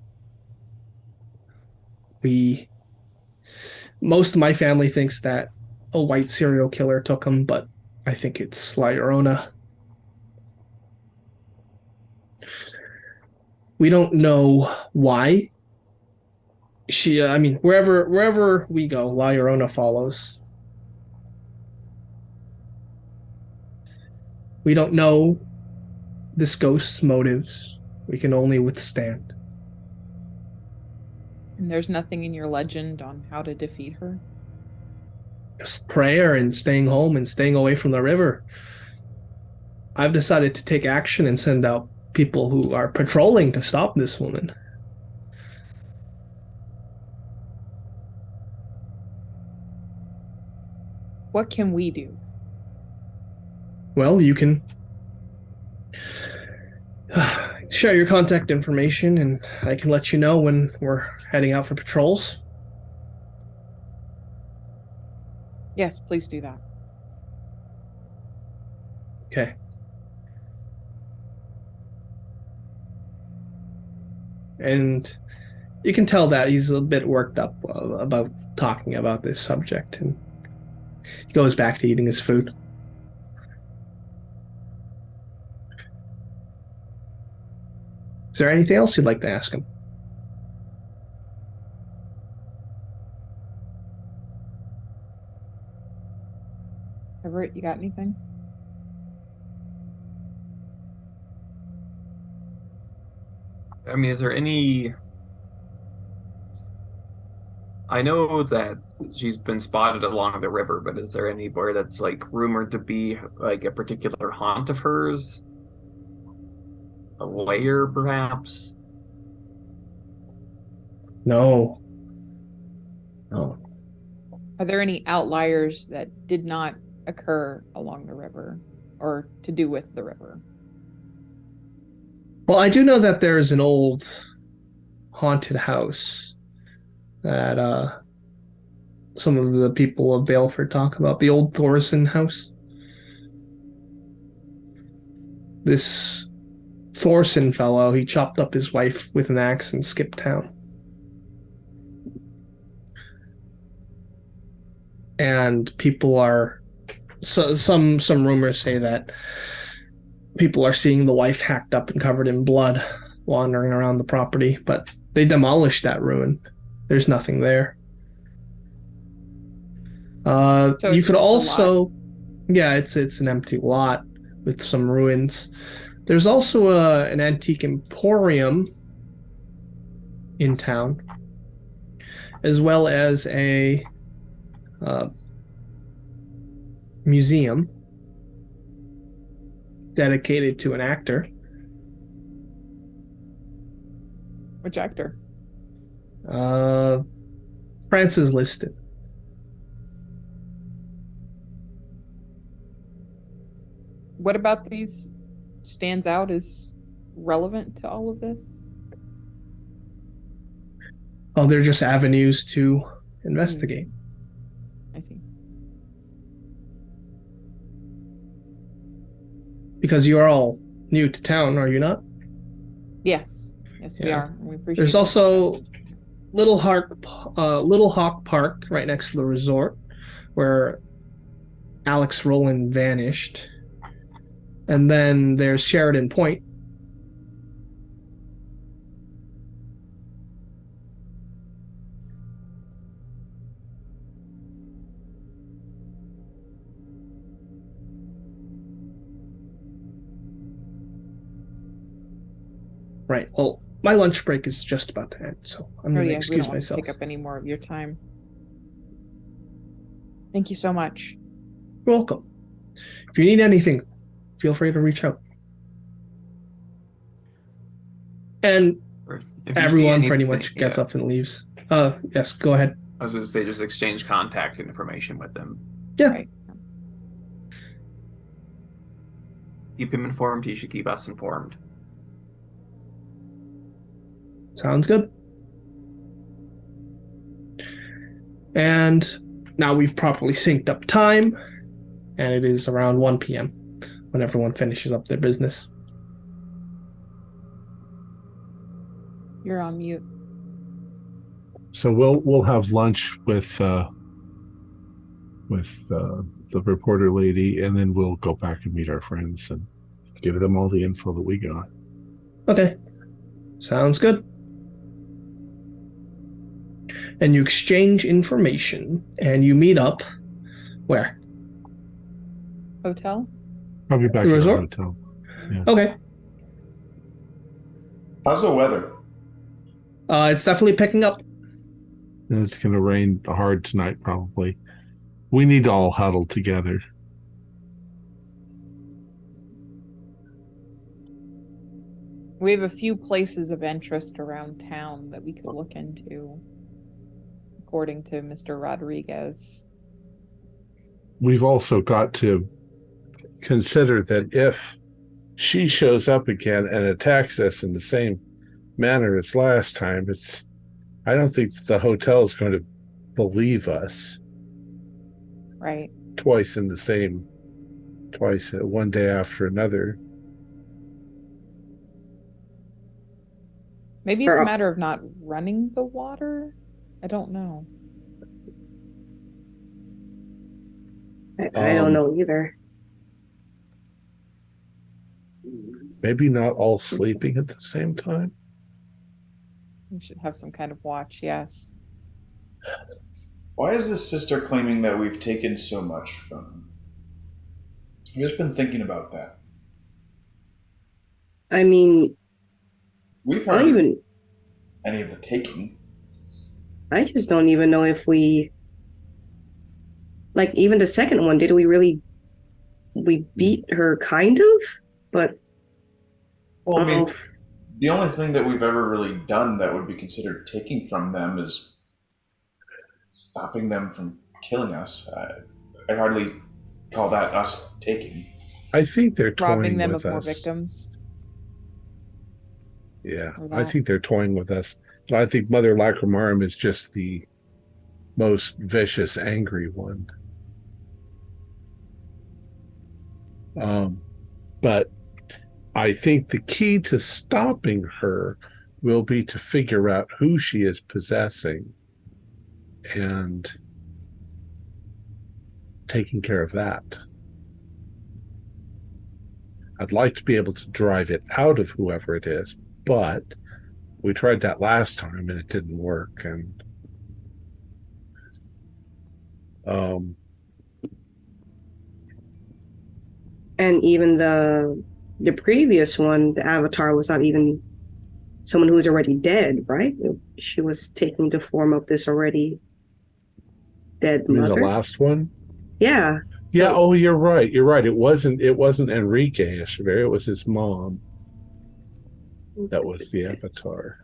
Most of my family thinks that a white serial killer took him, but I think it's La Llorona. We don't know why. Wherever we go, La Llorona follows. We don't know this ghost's motives. We can only withstand. And there's nothing in your legend on how to defeat her? Just prayer and staying home and staying away from the river. I've decided to take action and send out people who are patrolling to stop this woman. What can we do? Well, you can share your contact information and I can let you know when we're heading out for patrols. Yes, please do that. Okay. And you can tell that he's a bit worked up about talking about this subject, and he goes back to eating his food. Is there anything else you'd like to ask him? Everett, you got anything? I mean, is there any... I know that she's been spotted along the river, but is there anywhere that's like rumored to be like a particular haunt of hers? A lair, perhaps? No. Are there any outliers that did not occur along the river or to do with the river? Well, I do know that there's an old haunted house that some of the people of Baleford talk about, the old Thorson house. This Thorson fellow, he chopped up his wife with an axe and skipped town. And people are... some rumors say that people are seeing the wife hacked up and covered in blood wandering around the property, but they demolished that ruin. There's nothing there. So you could also... Yeah, it's an empty lot with some ruins. There's also an antique emporium in town. as well as a museum dedicated to an actor. Which actor? France is listed. What about these stands out as relevant to all of this? Oh, they're just avenues to investigate. I see. Because you're all new to town, are you not? Yes. Yes, we are. We appreciate There's that. also Little Hawk Park right next to the resort, where Alex Rowland vanished. And then there's Sheridan Point. Right. Well, my lunch break is just about to end, so I'm going to excuse myself. Pick up any more of your time. Thank you so much. You're welcome. If you need anything, feel free to reach out. And everyone pretty much gets up and leaves. Yes, go ahead. I was going to say, just exchange contact information with them. Yeah. Right. Keep him informed. He should keep us informed. Sounds good. And now we've properly synced up time, and it is around 1 p.m. when everyone finishes up their business. You're on mute. So we'll have lunch with the reporter lady, and then we'll go back and meet our friends and give them all the info that we got. Okay. Sounds good. And you exchange information, and you meet up where? Hotel? Probably back at the hotel. Yeah. Okay. How's the weather? It's definitely picking up. And it's going to rain hard tonight, probably. We need to all huddle together. We have a few places of interest around town that we could look into, according to Mr. Rodriguez. We've also got to consider that if she shows up again and attacks us in the same manner as last time, I don't think the hotel is going to believe us. Right. Twice one day after another. Maybe it's a matter of not running the water? I don't know. I don't know either. Maybe not all sleeping at the same time. We should have some kind of watch, yes. Why is this sister claiming that we've taken so much from him? I've just been thinking about that. I mean, we've heard any of the taking. I just don't even know if we, like, even the second one, we beat her kind of, but well, I mean, the only thing that we've ever really done that would be considered taking from them is stopping them from killing us. I hardly call that us taking. I think they're robbing toying them with of us. More victims. Yeah, I think they're toying with us. But I think Mother Lacrimarum is just the most vicious, angry one. But I think the key to stopping her will be to figure out who she is possessing and taking care of that. I'd like to be able to drive it out of whoever it is, but we tried that last time and it didn't work. And even the previous one, the Avatar was not even someone who's already dead, right? She was taking the form of this already dead I mean, mother. the last one? Yeah. Yeah, So, oh, you're right. You're right. It wasn't Enrique Echeverria. It was his mom. That was the avatar.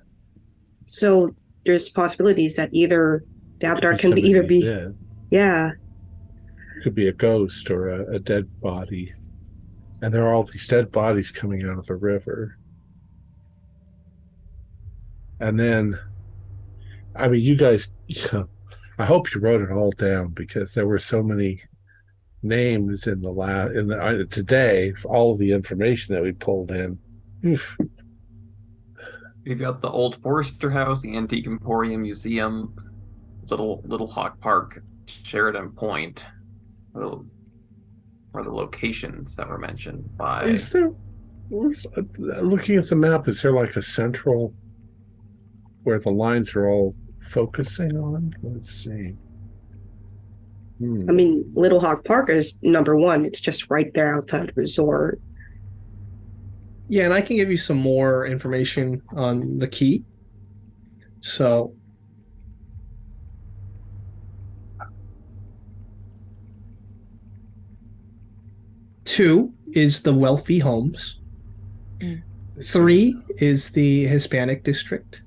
so there's possibilities that either the avatar can somebody either be dead. yeah. Could be a ghost or a dead body. And there are all these dead bodies coming out of the river. And then, I mean, you guys, I hope you wrote it all down because there were so many names in today, all of the information that we pulled in. Oof. We've got the old Forester House, the Antique Emporium Museum, Little Hawk Park, Sheridan Point, are the locations that were mentioned by. Is there, looking at the map, is there like a central where the lines are all focusing on? Let's see. I mean, Little Hawk Park is number one. It's just right there outside the resort. Yeah, and I can give you some more information on the key. So, two is the wealthy homes. 3 is the Hispanic district.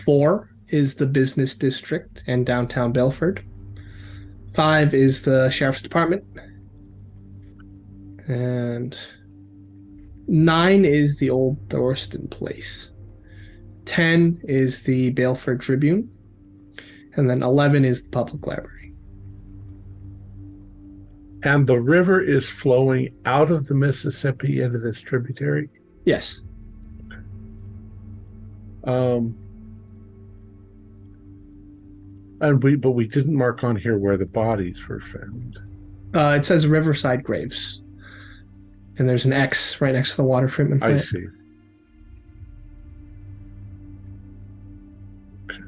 4 is the business district and downtown Belford. 5 is the sheriff's department. And 9 is the old Thorston place. 10 is the Baleford Tribune. And then 11 is the public library. And the river is flowing out of the Mississippi into this tributary? Yes. But we didn't mark on here where the bodies were found. It says Riverside Graves. And there's an X right next to the water treatment plant. I see. Okay.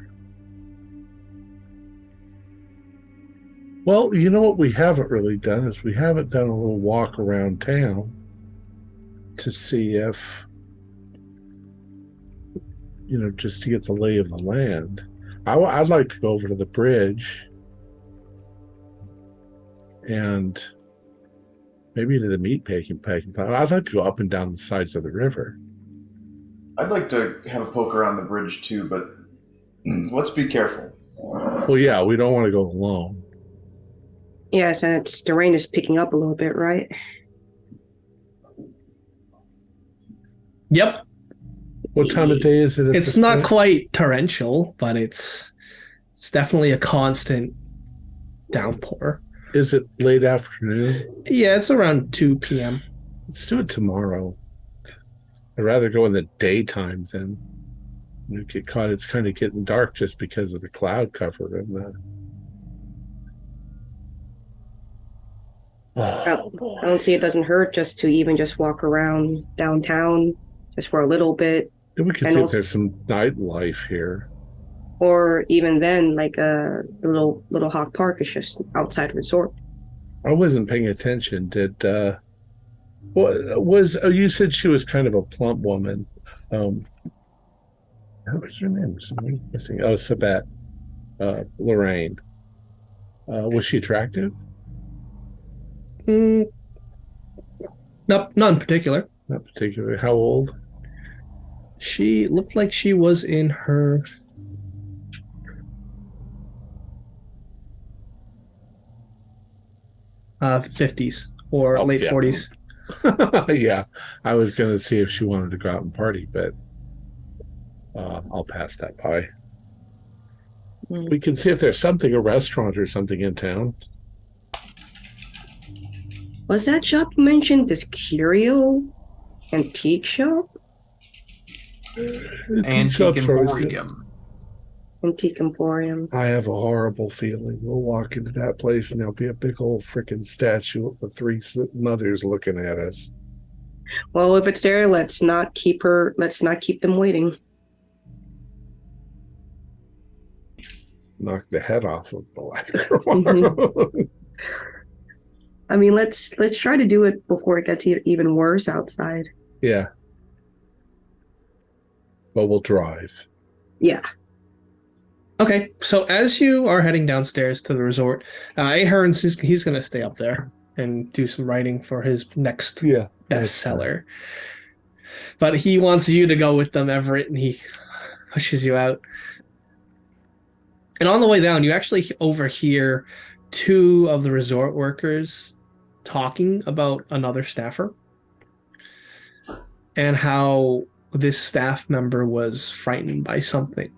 Well, you know what we haven't really done is we haven't done a little walk around town to see if, just to get the lay of the land. I'd like to go over to the bridge and maybe to the meat packing. I'd like to go up and down the sides of the river. I'd like to have a poke around the bridge too, but let's be careful. Well, yeah, we don't want to go alone. Yes, and the rain is picking up a little bit, right? Yep. What time of day is it? It's not quite torrential, but it's definitely a constant downpour. Is it late afternoon? Yeah, it's around 2 p.m. Let's do it tomorrow. I'd rather go in the daytime than get caught. It's kind of getting dark just because of the cloud cover and the. I don't see it doesn't hurt just to even just walk around downtown just for a little bit. We can see if there's some nightlife here. Or even then, like a little Hawk Park is just outside resort. I wasn't paying attention. You said she was kind of a plump woman. What was her name? Somebody's missing. Oh, Sabette. Lorraine. Was she attractive? Nope, not in particular. Not particularly. How old? She looked like she was in her '50s or late 40s. Yeah, I was going to see if she wanted to go out and party, but I'll pass that by. We can see if there's a restaurant or something in town. Was that shop you mentioned, this curio antique shop? Antique Emporium. Antique Emporium. I have a horrible feeling we'll walk into that place and there'll be a big old freaking statue of the three mothers looking at us. Well, if it's there, let's not keep them waiting. Knock the head off of the lacquer. I mean, let's try to do it before it gets even worse outside. Yeah. But we'll drive. Yeah. Okay, so as you are heading downstairs to the resort, Ahern's he's going to stay up there and do some writing for his next bestseller. But he wants you to go with them, Everett, and he pushes you out. And on the way down, you actually overhear two of the resort workers talking about another staffer and how this staff member was frightened by something.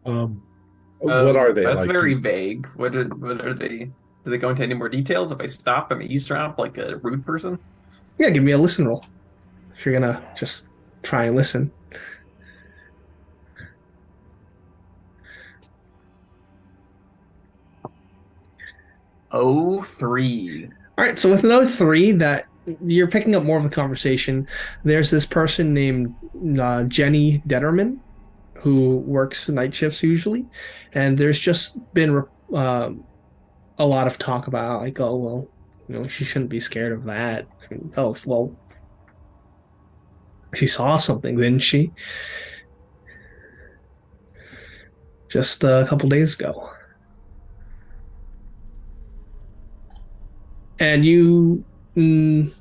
What are they? That's like? very vague. What are they? Do they go into any more details? If I stop and eavesdrop like a rude person? Yeah, give me a listen roll. If you're gonna just try and listen. Oh, 3. All right, so with an 03, that you're picking up more of the conversation. There's this person named Jenny Detterman who works night shifts usually, and there's just been a lot of talk about like, oh well, she shouldn't be scared of that. Oh well, she saw something, didn't she? Just a couple days ago. And you would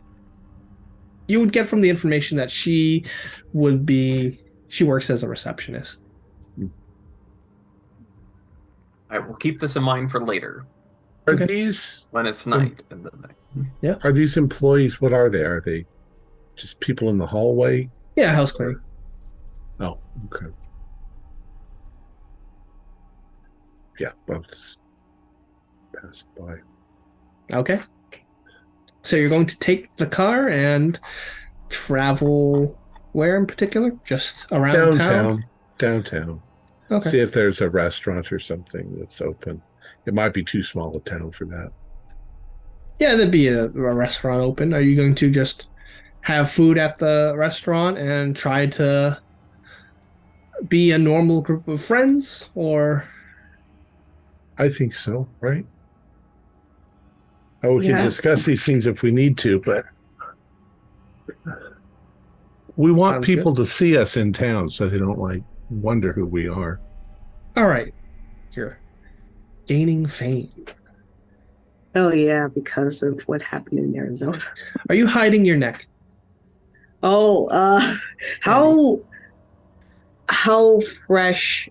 get from the information that she works as a receptionist. I will keep this in mind for later. Are these when it's night? Yeah. Are these employees? What are they? Are they just people in the hallway? Yeah, house cleaning. Oh, okay. Yeah, I'll just pass by. Okay. So you're going to take the car and travel where in particular? Just around town? Downtown. Okay. See if there's a restaurant or something that's open. It might be too small a town for that. Yeah, there'd be a restaurant open. Are you going to just have food at the restaurant and try to be a normal group of friends, or? I think so, right? We can discuss these things if we need to, but we want people to see us in town so they don't wonder who we are. All right. You're gaining fame. Oh yeah, because of what happened in Arizona. Are you hiding your neck? Oh, how fresh,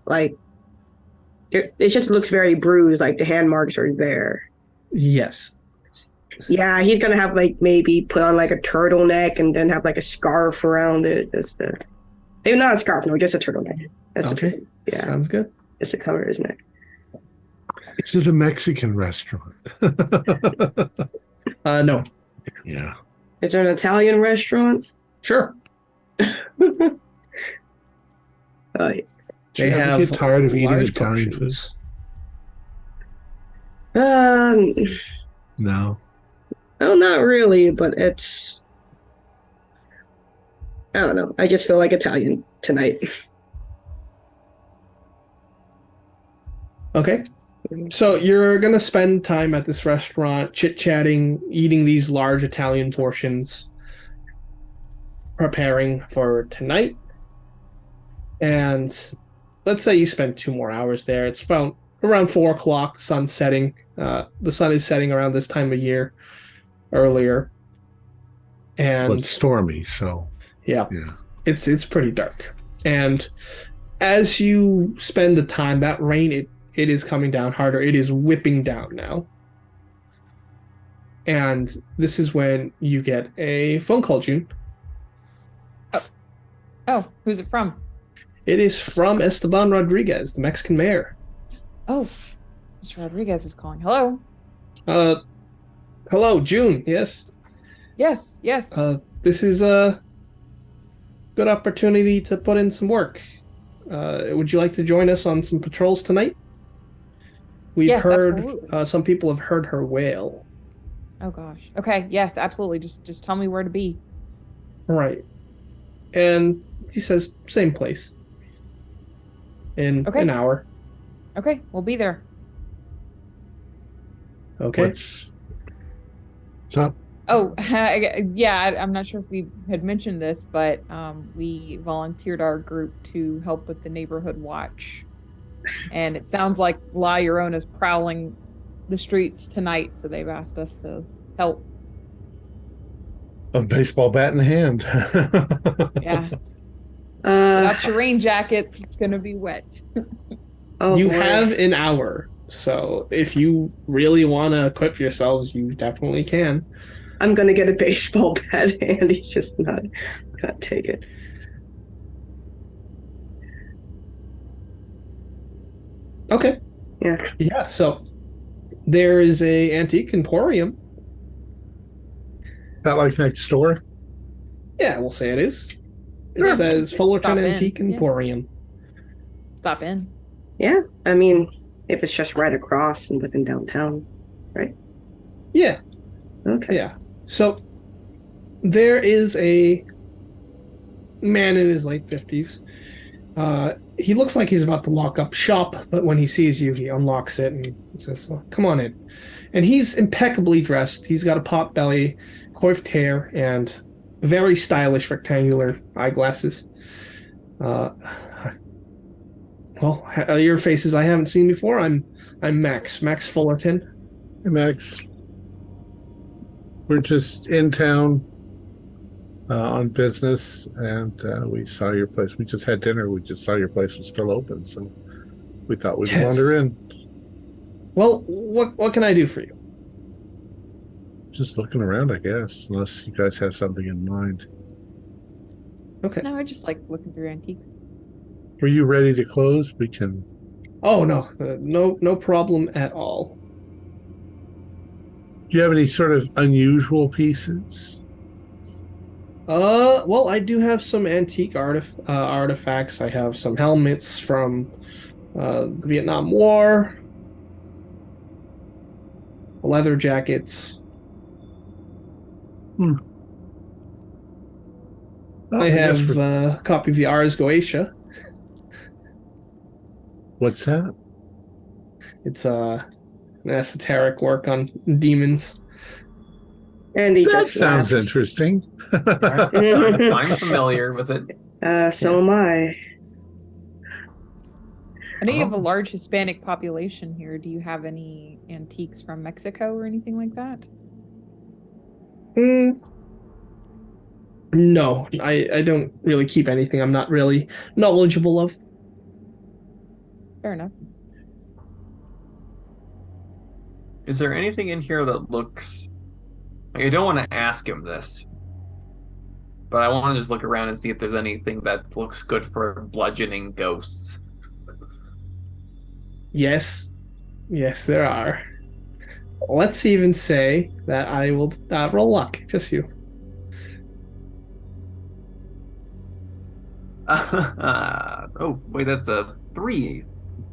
it just looks very bruised, the hand marks are there. Yes. Yeah, he's gonna have maybe put on a turtleneck and then have a scarf around it. Maybe not a scarf, no, just a turtleneck. That's okay. Yeah. Sounds good. Just to cover his neck. Is it a Mexican restaurant? No. Yeah. Is it an Italian restaurant? Sure. Oh, yeah. They have get tired of eating Italian food. No. No, not really, but it's... I don't know. I just feel like Italian tonight. Okay. So you're going to spend time at this restaurant, chit-chatting, eating these large Italian portions, preparing for tonight. And let's say you spend 2 more hours there. It's around 4 o'clock, the sun's setting. The sun is setting around this time of year earlier. And it's stormy, so... Yeah. It's pretty dark. And as you spend the time, that rain, it is coming down harder. It is whipping down now. And this is when you get a phone call, June. Oh, who's it from? It is from Esteban Rodriguez, the Mexican mayor. Oh, Mr. Rodriguez is calling. Hello? Hello, June, yes? Yes. This is a good opportunity to put in some work. Would you like to join us on some patrols tonight? We've heard absolutely. Some people have heard her wail. Oh gosh. Okay, yes, absolutely. Just tell me where to be. Right. And he says, same place. In an hour. Okay, we'll be there. Okay. What's up? Oh, yeah, I'm not sure if we had mentioned this, but we volunteered our group to help with the neighborhood watch. And it sounds like La Llorona's prowling the streets tonight, so they've asked us to help. A baseball bat in hand. Yeah. Get Uh, out your rain jackets. It's going to be wet. oh You boy. have an hour, so if you really want to equip yourselves, you definitely can. I'm gonna get a baseball bat, and he's just not gonna take it. Okay. Yeah. Yeah, so there is a antique emporium. That like next door? Yeah, we'll say it is. It Sure. says Fullerton Stop in, Antique yeah. Emporium. Stop in. Yeah, I mean, if it's just right across and within downtown, right? Yeah, Okay. yeah. So there is a man in his late 50s. He looks like he's about to lock up shop, but when he sees you, he unlocks it and says, "Oh, come on in." And he's impeccably dressed. He's got a pot belly, coiffed hair, and very stylish rectangular eyeglasses. Well, your faces I haven't seen before. I'm Max Fullerton. Hey, Max. We're just in town on business, and we saw your place. We just had dinner. We just saw your place was still open, so we thought we'd Yes. wander in. Well, what can I do for you? Just looking around, I guess, unless you guys have something in mind. Okay. No, I just like looking through antiques. Were you ready to close? We can. Oh no, no problem at all. Do you have any sort of unusual pieces? Well, I do have some antique artifacts. I have some helmets from the Vietnam War, leather jackets. Oh, I guess have a copy of the Ars Goetia. What's that? It's an esoteric work on demons. And he That just sounds laughs. interesting. I'm familiar with it. So am I. I know you have a Oh. large Hispanic population here. Do you have any antiques from Mexico or anything like that? No, I don't really keep anything I'm not really knowledgeable of. Fair enough. Is there anything in here that looks... Like, I don't want to ask him this, but I want to just look around and see if there's anything that looks good for bludgeoning ghosts. Yes, there are. Let's even say that I will roll luck. Just you. Oh, wait, that's a 3.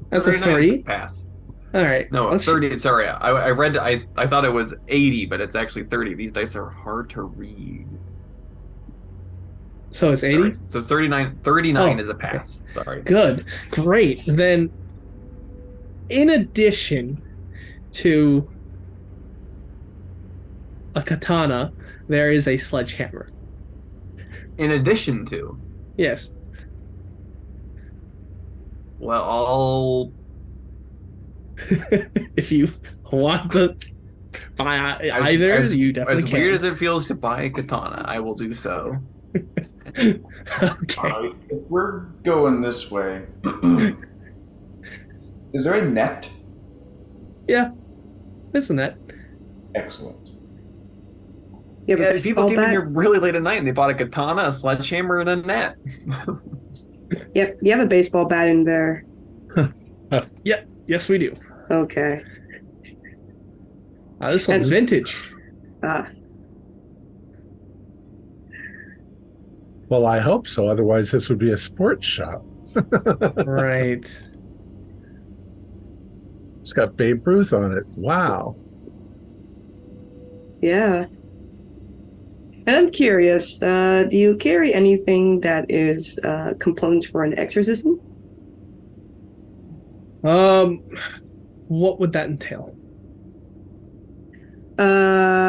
That's a 39 is 3. pass. All right. No, let's 30. Sorry, I read. I thought it was 80, but it's actually 30. These dice are hard to read. So it's 80. Sorry. So 39. 39 Oh, is a pass. Sorry. Good. Great. Then, in addition to a katana, there is a sledgehammer. In addition to, Yes. well, I'll. If you want to buy either, you definitely As can. weird as it feels to buy a katana, I will do so. Okay. If we're going this way, is there a net? Yeah. Isn't that? Excellent. You have a Yeah, people baseball came in bat? here really late at night and they bought a katana, a sledgehammer, and a net. Yep, you have a baseball bat in there. Yes, we do. Okay. This one's And- vintage. Well, I hope so. Otherwise, this would be a sports shop. Right. It's got Babe Ruth on it. Wow. Yeah. And I'm curious, do you carry anything that is components for an exorcism? What would that entail?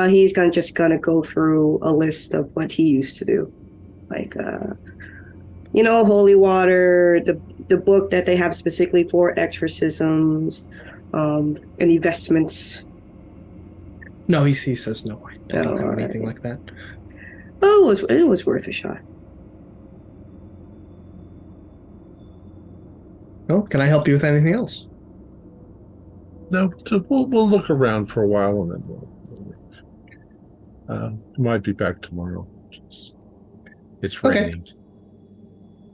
he's just gonna go through a list of what he used to do, like holy water, the book that they have specifically for exorcisms, any vestments. No, he says no. I don't have anything like that. Oh, it was worth a shot. Well, can I help you with anything else? No, so we'll look around for a while and then we'll leave. Might be back tomorrow. It's raining. Okay.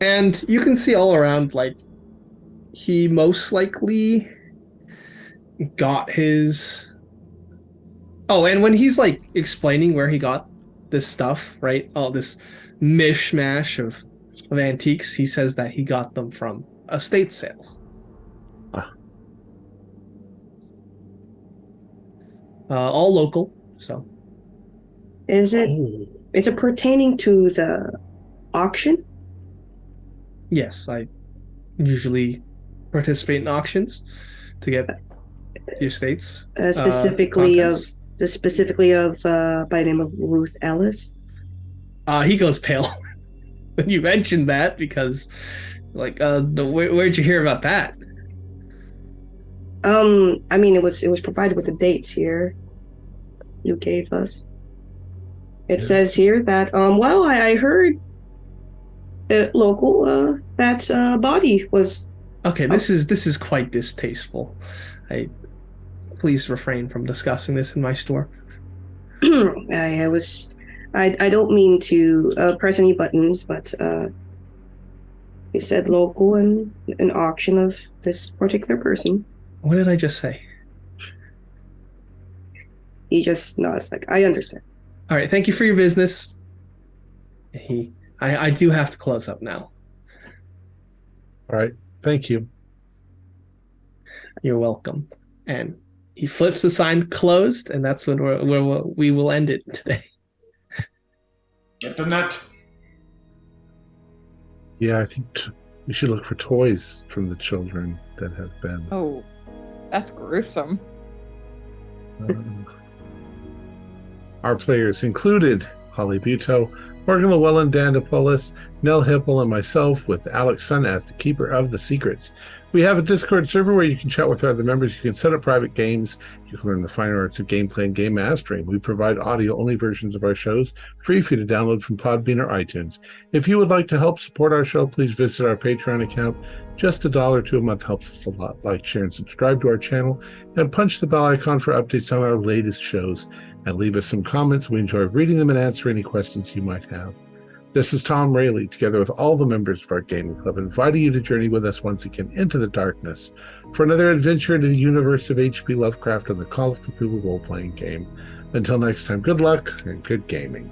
And you can see all around, like, he most likely got his... Oh, and when he's, like, explaining where he got this stuff, right? All this mishmash of antiques, he says that he got them from estate sales. All local, so. Is it pertaining to the auction? Yes, I usually participate in auctions to get the estates. Specifically of by the name of Ruth Ellis. He goes pale when you mentioned that because, like, where'd you hear about that? I mean, it was provided with the dates here you gave us. It says here that I heard local that body was. Okay, this is quite distasteful. Please refrain from discussing this in my store. I don't mean to press any buttons, but you said local and an auction of this particular person. What did I just say? He just nods like, I understand. All right, thank you for your business. I do have to close up now. All right, thank you. You're welcome. And he flips the sign closed, and that's when we will end it today. Get the net. Yeah, I think we should look for toys from the children that have been. Oh, that's gruesome. Our players included Holly Buto, Morgan Llewellyn, Dandopoulos, Nell Hipple, and myself, with Alex Sun as the keeper of the secrets. We have a Discord server where you can chat with other members. You can set up private games. You can learn the fine arts of gameplay and game mastering. We provide audio-only versions of our shows, free for you to download from Podbean or iTunes. If you would like to help support our show, please visit our Patreon account. Just $1 or $2 a month helps us a lot. Like, share, and subscribe to our channel, and punch the bell icon for updates on our latest shows. And leave us some comments. We enjoy reading them and answering any questions you might have. This is Thom Raley, together with all the members of our gaming club, inviting you to journey with us once again into the darkness for another adventure into the universe of H.P. Lovecraft and the Call of Cthulhu role-playing game. Until next time, good luck and good gaming.